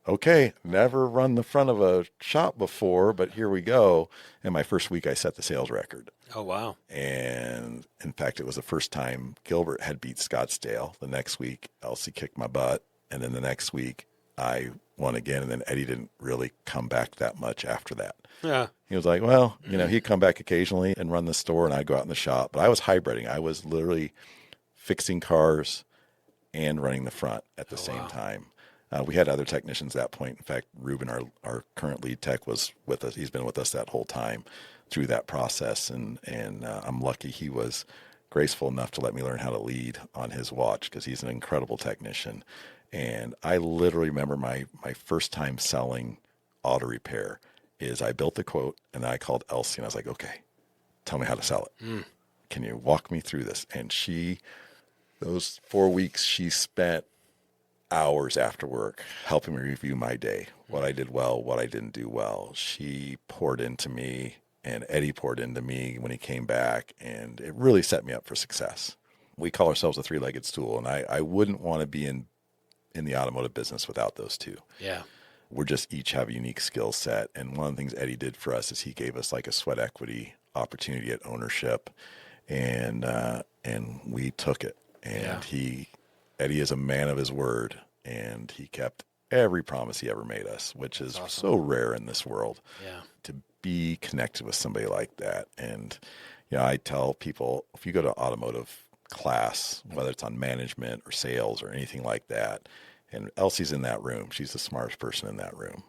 Okay, never run the front of a shop before, but here we go. And my first week, I set the sales record. Oh, wow. And in fact, it was the first time Gilbert had beat Scottsdale. The next week, Elsie kicked my butt. And then the next week, I won again. And then Eddie didn't really come back that much after that. Yeah. He was like, well, he'd come back occasionally and run the store, and I'd go out in the shop. But I was hybriding. I was literally fixing cars and running the front at the same time. We had other technicians at that point. In fact, Ruben, our current lead tech, was with us. He's been with us that whole time through that process. And I'm lucky he was graceful enough to let me learn how to lead on his watch, because he's an incredible technician. And I literally remember my first time selling auto repair is I built the quote, and I called Elsie, and I was like, okay, tell me how to sell it. Can you walk me through this? And those 4 weeks, she spent hours after work helping me review my day, what I did well, what I didn't do well. She poured into me, and Eddie poured into me when he came back, and it really set me up for success. We call ourselves a three-legged stool, and I wouldn't want to be in the automotive business without those two. Yeah. We're just each have a unique skill set. And one of the things Eddie did for us is he gave us like a sweat equity opportunity at ownership, and we took it. And Eddie is a man of his word, and he kept every promise he ever made us, which is so rare in this world. Yeah. To be connected with somebody like that. And, I tell people, if you go to automotive class, whether it's on management or sales or anything like that, and Elsie's in that room, she's the smartest person in that room.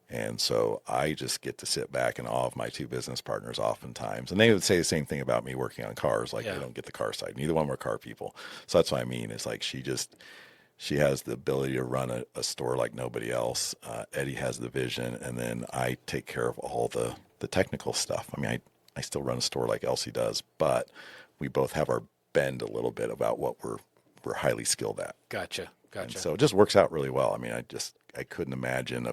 And so I just get to sit back in awe of my two business partners oftentimes. And they would say the same thing about me working on cars, like they don't get the car side. Neither one were car people. So that's what I mean. It's like she has the ability to run a store like nobody else. Eddie has the vision, and then I take care of all the technical stuff. I mean, I still run a store like Elsie does, but we both have our bend a little bit about what we're highly skilled at. Gotcha. And so it just works out really well. I mean, I couldn't imagine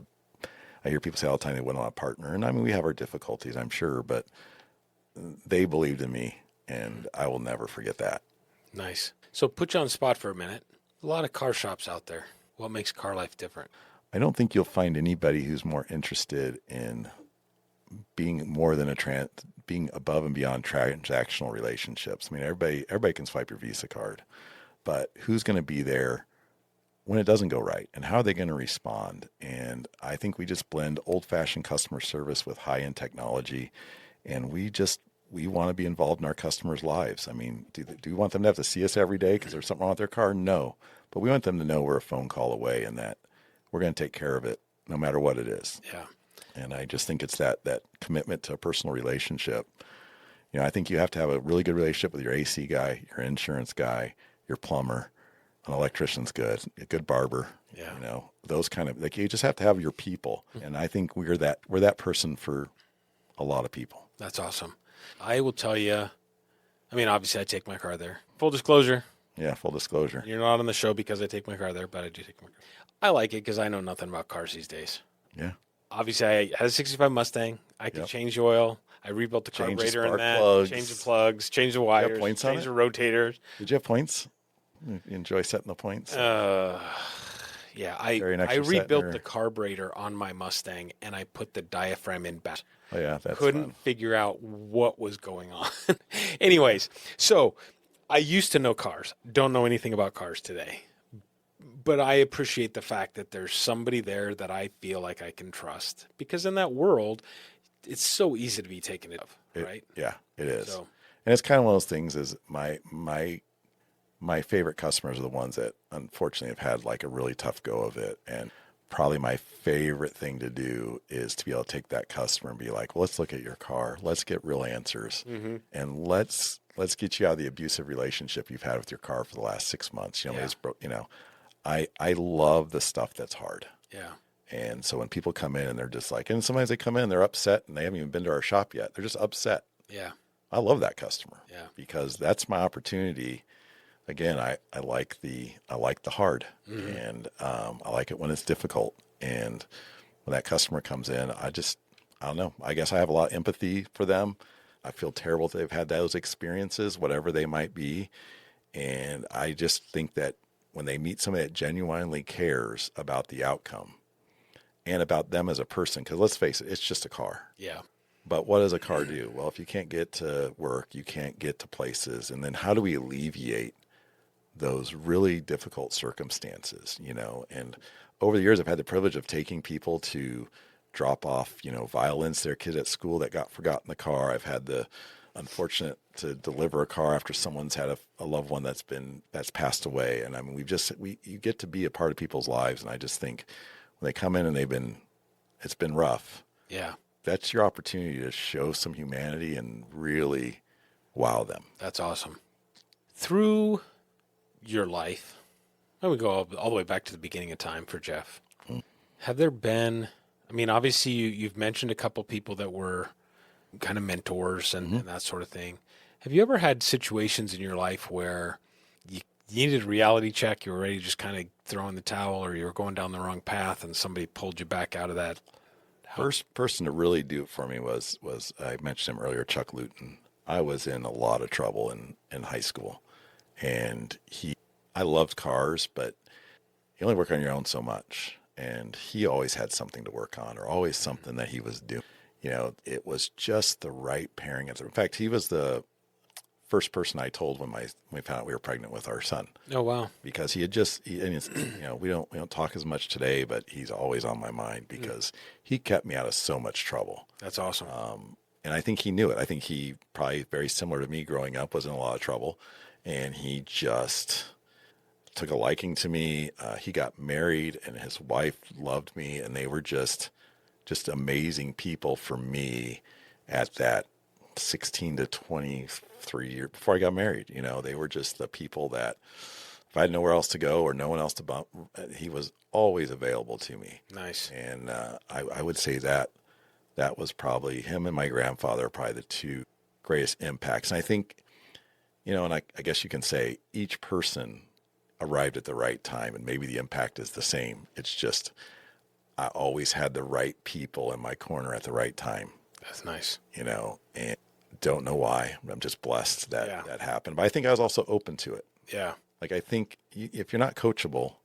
I hear people say all the time they wouldn't want a partner. And I mean, we have our difficulties, I'm sure, but they believed in me, and I will never forget that. Nice. So put you on the spot for a minute. A lot of car shops out there. What makes car life different? I don't think you'll find anybody who's more interested in being more than being above and beyond transactional relationships. I mean, everybody can swipe your Visa card, but who's going to be there when it doesn't go right, and how are they going to respond? And I think we just blend old-fashioned customer service with high-end technology, and we want to be involved in our customers' lives. I mean, do we want them to have to see us every day because there's something wrong with their car? No, but we want them to know we're a phone call away and that we're going to take care of it no matter what it is. Yeah. And I just think it's that commitment to a personal relationship I think you have to have a really good relationship with your AC guy, your insurance guy, your plumber, an electrician's good, a good barber. Yeah. Those kind of, like, you just have to have your people. And I think we're that person for a lot of people. That's awesome. I will tell you, obviously I take my car there. Full disclosure. Yeah, full disclosure. You're not on the show because I take my car there, but I do take my car. I like it because I know nothing about cars these days. Yeah. Obviously, I had a 65 Mustang. I could change the oil. I rebuilt the Change the carburetor in spark that. plugs. Change the plugs. Change the wires. points on change it? the rotators. Did you have points? You enjoy setting the points? Yeah, I rebuilt the carburetor on my Mustang, and I put the diaphragm in back. Oh, yeah, that's Couldn't fun. figure out what was going on. Anyways, so I used to know cars. Don't know anything about cars today. But I appreciate the fact that there's somebody there that I feel like I can trust. Because in that world, it's so easy to be taken advantage of, right? Yeah, it is. So, and it's kind of one of those things is my favorite customers are the ones that unfortunately have had like a really tough go of it. And probably my favorite thing to do is to be able to take that customer and be like, well, let's look at your car. Let's get real answers. And let's get you out of the abusive relationship you've had with your car for the last 6 months. I love the stuff that's hard. yeah. And so when people come in and they're just like, and sometimes they come in, they're upset and they haven't even been to our shop yet. They're just upset. Yeah. I love that customer. Yeah. Because that's my opportunity. Again, I like the hard, and I like it when it's difficult. And when that customer comes in, I don't know. I guess I have a lot of empathy for them. I feel terrible that they've had those experiences, whatever they might be. And I just think that when they meet somebody that genuinely cares about the outcome and about them as a person, because let's face it, it's just a car. Yeah. But what does a car do? Well, if you can't get to work, you can't get to places. And then how do we alleviate those really difficult circumstances, And over the years, I've had the privilege of taking people to drop off, violins to their kids at school that got forgotten in the car. I've had the unfortunate to deliver a car after someone's had a loved one that's passed away. And I mean, you get to be a part of people's lives. And I just think when they come in and it's been rough. Yeah. That's your opportunity to show some humanity and really wow them. That's awesome. Through your life, I would go all the way back to the beginning of time for Jeff. Have there been, obviously you've mentioned a couple people that were kind of mentors and that sort of thing. Have you ever had situations in your life where you needed a reality check, you were ready to just kind of throw in the towel, or you were going down the wrong path and somebody pulled you back out of that? First person to really do it for me was I mentioned him earlier, Chuck Luton. I was in a lot of trouble in high school, and I loved cars, but you only work on your own so much, and he always had something to work on, or always something that he was doing. It was just the right pairing. In fact, he was the first person I told when we found out we were pregnant with our son. Oh, wow. Because we don't talk as much today, but he's always on my mind because he kept me out of so much trouble. That's awesome. And I think he knew it. I think he probably very similar to me growing up was in a lot of trouble, and he just took a liking to me. He got married and his wife loved me, and they were just amazing people for me at that 16 to 23 years before I got married. They were just the people that if I had nowhere else to go or no one else to bump, he was always available to me. Nice. And I would say that was probably him and my grandfather are probably the two greatest impacts. And I think, and I guess you can say each person arrived at the right time, and maybe the impact is the same. It's just I always had the right people in my corner at the right time. That's nice. And don't know why. I'm just blessed that happened. But I think I was also open to it. Yeah. Like, I think if you're not coachable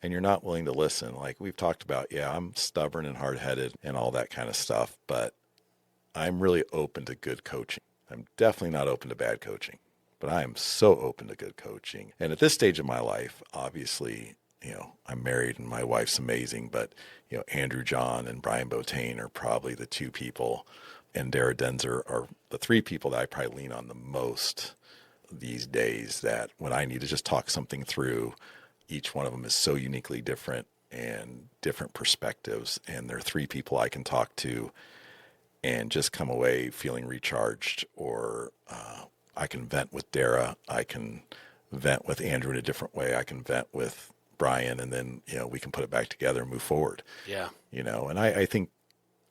and you're not willing to listen, like we've talked about, I'm stubborn and hard-headed and all that kind of stuff, but I'm really open to good coaching. I'm definitely not open to bad coaching, but I am so open to good coaching. And at this stage of my life, obviously, I'm married and my wife's amazing, but, Andrew John and Brian Botane are probably the two people, and Dara Denzer are the three people that I probably lean on the most these days, that when I need to just talk something through, each one of them is so uniquely different and different perspectives, and they're three people I can talk to and just come away feeling recharged. Or I can vent with Dara. I can vent with Andrew in a different way. I can vent with Brian, and then, we can put it back together and move forward. Yeah. And I think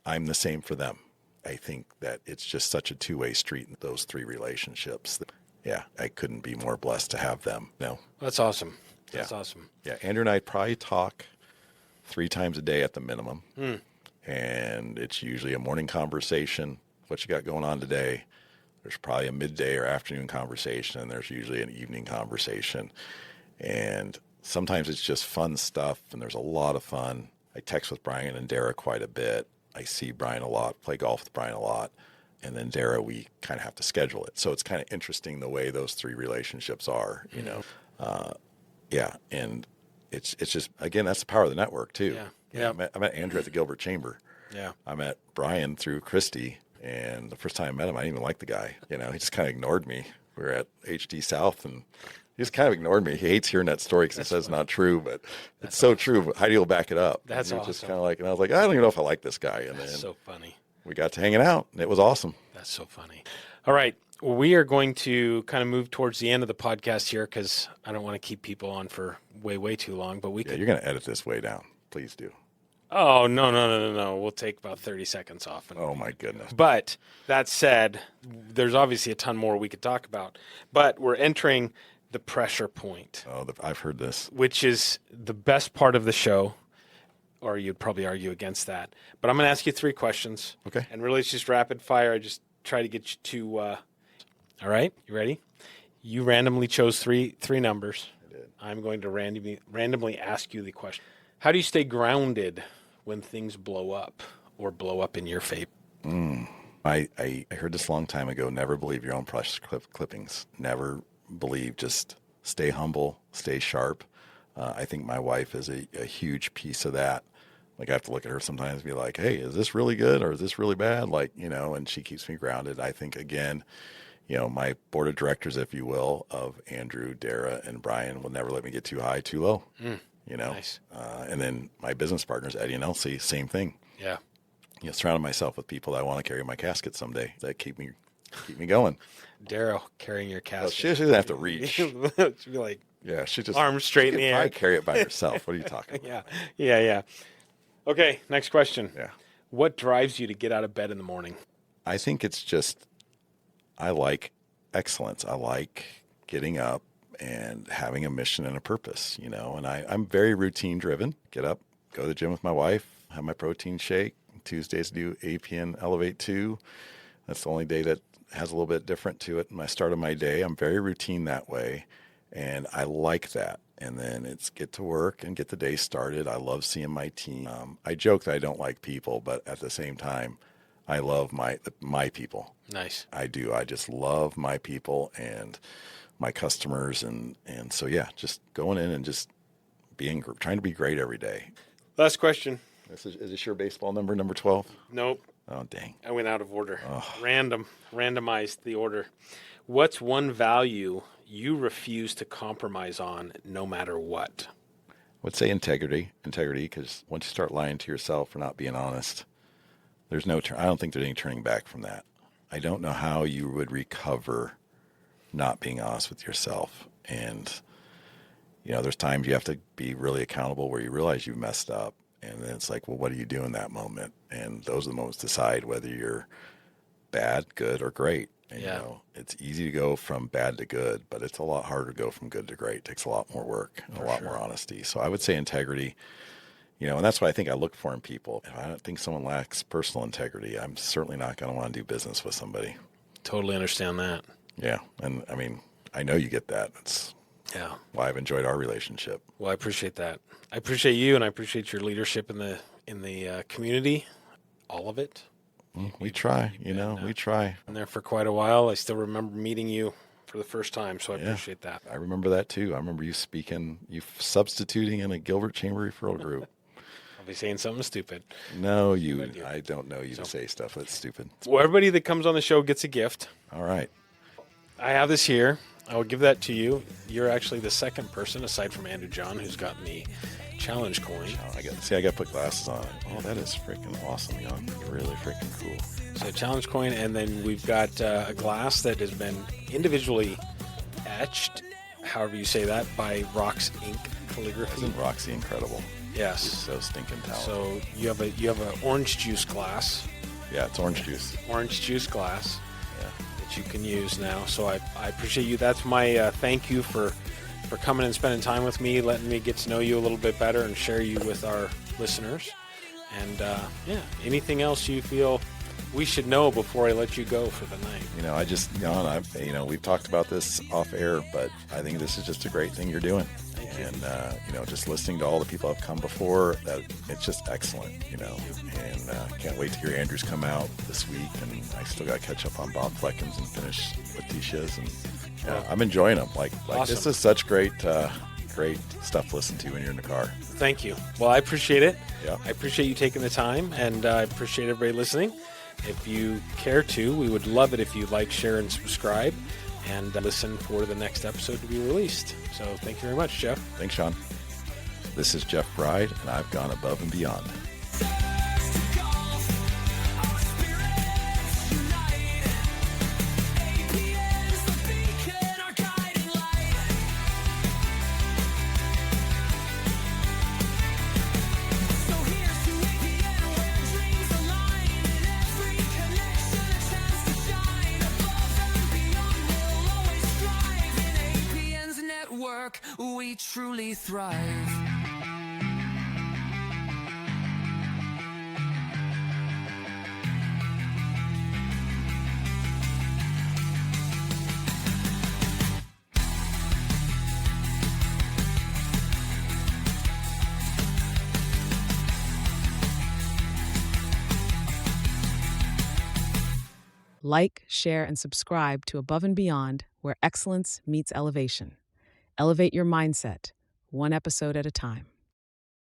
I'm the same for them. I think that it's just such a two-way street in those three relationships. Yeah, I couldn't be more blessed to have them. No. That's awesome. That's awesome. Yeah, Andrew and I probably talk 3 times a day at the minimum. And it's usually a morning conversation. What you got going on today? There's probably a midday or afternoon conversation, and there's usually an evening conversation. And sometimes it's just fun stuff, and there's a lot of fun. I text with Brian and Dara quite a bit. I see Brian a lot, play golf with Brian a lot. And then Dara, we kind of have to schedule it. So it's kind of interesting the way those 3 relationships are, Yeah, and it's just, again, that's the power of the network, too. Yeah. I met Andrew at the Gilbert Chamber. Yeah. I met Brian through Christy, and the first time I met him, I didn't even like the guy. He just kind of ignored me. We were at HD South, and he just kind of ignored me. He hates hearing that story because he says it's not true, but it's so true. But Heidi will back it up. That's awesome. Just kind of like, and I was like, I don't even know if I like this guy. And That's then so funny. we got to hanging out, and it was awesome. That's so funny. All right. Well, we are going to kind of move towards the end of the podcast here because I don't want to keep people on for way, way too long. But you're going to edit this way down. Please do. Oh, no. We'll take about 30 seconds off. Oh, my goodness. But that said, there's obviously a ton more we could talk about. But we're entering the pressure point. Oh, I've heard this. Which is the best part of the show, or you'd probably argue against that. But I'm going to ask you 3 questions. Okay. And really it's just rapid fire. I just try to get you to, all right, you ready? You randomly chose three numbers. I did. I'm going to randomly ask you the question. How do you stay grounded when things blow up or blow up in your favor? I heard this a long time ago. Never believe your own press clippings. Never believe. Just stay humble, stay sharp. I think my wife is a huge piece of that. Like I have to look at her sometimes and be like, hey, is this really good or is this really bad? And she keeps me grounded. I think, again, my board of directors, if you will, of Andrew, Dara, and Brian will never let me get too high, too low. Nice. And then my business partners, Eddie and Elsie, same thing. Yeah. Surrounding myself with people that want to carry my casket someday, that keep me going. Daryl carrying your casket. Well, she doesn't have to reach. She'd be like, Yeah, she just arms straight in the air. I carry it by herself. What are you talking about? Yeah. Okay, next question. Yeah. What drives you to get out of bed in the morning? I think it's just, I like excellence. I like getting up and having a mission and a purpose, and I'm very routine driven. Get up, go to the gym with my wife, have my protein shake. Tuesdays do APN Elevate 2. That's the only day that has a little bit different to it. My start of my day, I'm very routine that way, and I like that. And then it's get to work and get the day started. I love seeing my team. I joke that I don't like people, but at the same time, I love my people. Nice. I do. I just love my people and my customers, and so yeah, just going in and just trying to be great every day. Last question. Is this your baseball number 12? Nope. Oh, dang. I went out of order. Oh. Randomized the order. What's one value you refuse to compromise on no matter what? I would say integrity, because once you start lying to yourself or not being honest, I don't think there's any turning back from that. I don't know how you would recover not being honest with yourself. And, there's times you have to be really accountable where you realize you've messed up. And then it's like, well, what do you do in that moment? And those are the moments decide whether you're bad, good, or great. And, it's easy to go from bad to good, but it's a lot harder to go from good to great. It takes a lot more work and a lot more honesty. So I would say integrity, and that's what I think I look for in people. If I don't think someone lacks personal integrity, I'm certainly not going to want to do business with somebody. Totally understand that. Yeah. And I know you get that. That's why I've enjoyed our relationship. Well, I appreciate that. I appreciate you, and I appreciate your leadership in the community, all of it. We try, we try. Been there for quite a while. I still remember meeting you for the first time, so I appreciate that. I remember that too. I remember you substituting in a Gilbert Chamber referral group. I'll be saying something stupid. No, I don't know you to say stuff that's stupid. Well, everybody that comes on the show gets a gift. All right. I have this here. I will give that to you. You're actually the second person, aside from Andrew John, who's gotten the challenge coin. Oh, I got to put glasses on. Oh, that is freaking awesome, Jan. Really freaking cool. So challenge coin, and then we've got a glass that has been individually etched, however you say that, by Rock's Ink calligraphy. Isn't Roxy incredible? Yes. She's so stinking talented. So you have an orange juice glass. Yeah, it's orange juice. Orange juice glass. Yeah. That you can use now. So I appreciate you. That's my thank you for coming and spending time with me, letting me get to know you a little bit better and share you with our listeners. And anything else you feel we should know before I let you go for the night? Jan, we've talked about this off air, but I think this is just a great thing you're doing. And, just listening to all the people that have come before, that it's just excellent, and can't wait to hear Andrew's come out this week. And I still got to catch up on Bob Fleckens and finish Letitia's. And I'm enjoying them. Like awesome. This is such great stuff to listen to when you're in the car. Thank you. Well, I appreciate it. Yeah. I appreciate you taking the time, and I appreciate everybody listening. If you care to, we would love it if you like, share, and subscribe, and listen for the next episode to be released. So thank you very much, Jeff. Thanks, Sean. This is Jeff Breid, and I've gone above and beyond. We truly thrive. Like, share, and subscribe to Above and Beyond, where excellence meets elevation. Elevate your mindset, one episode at a time.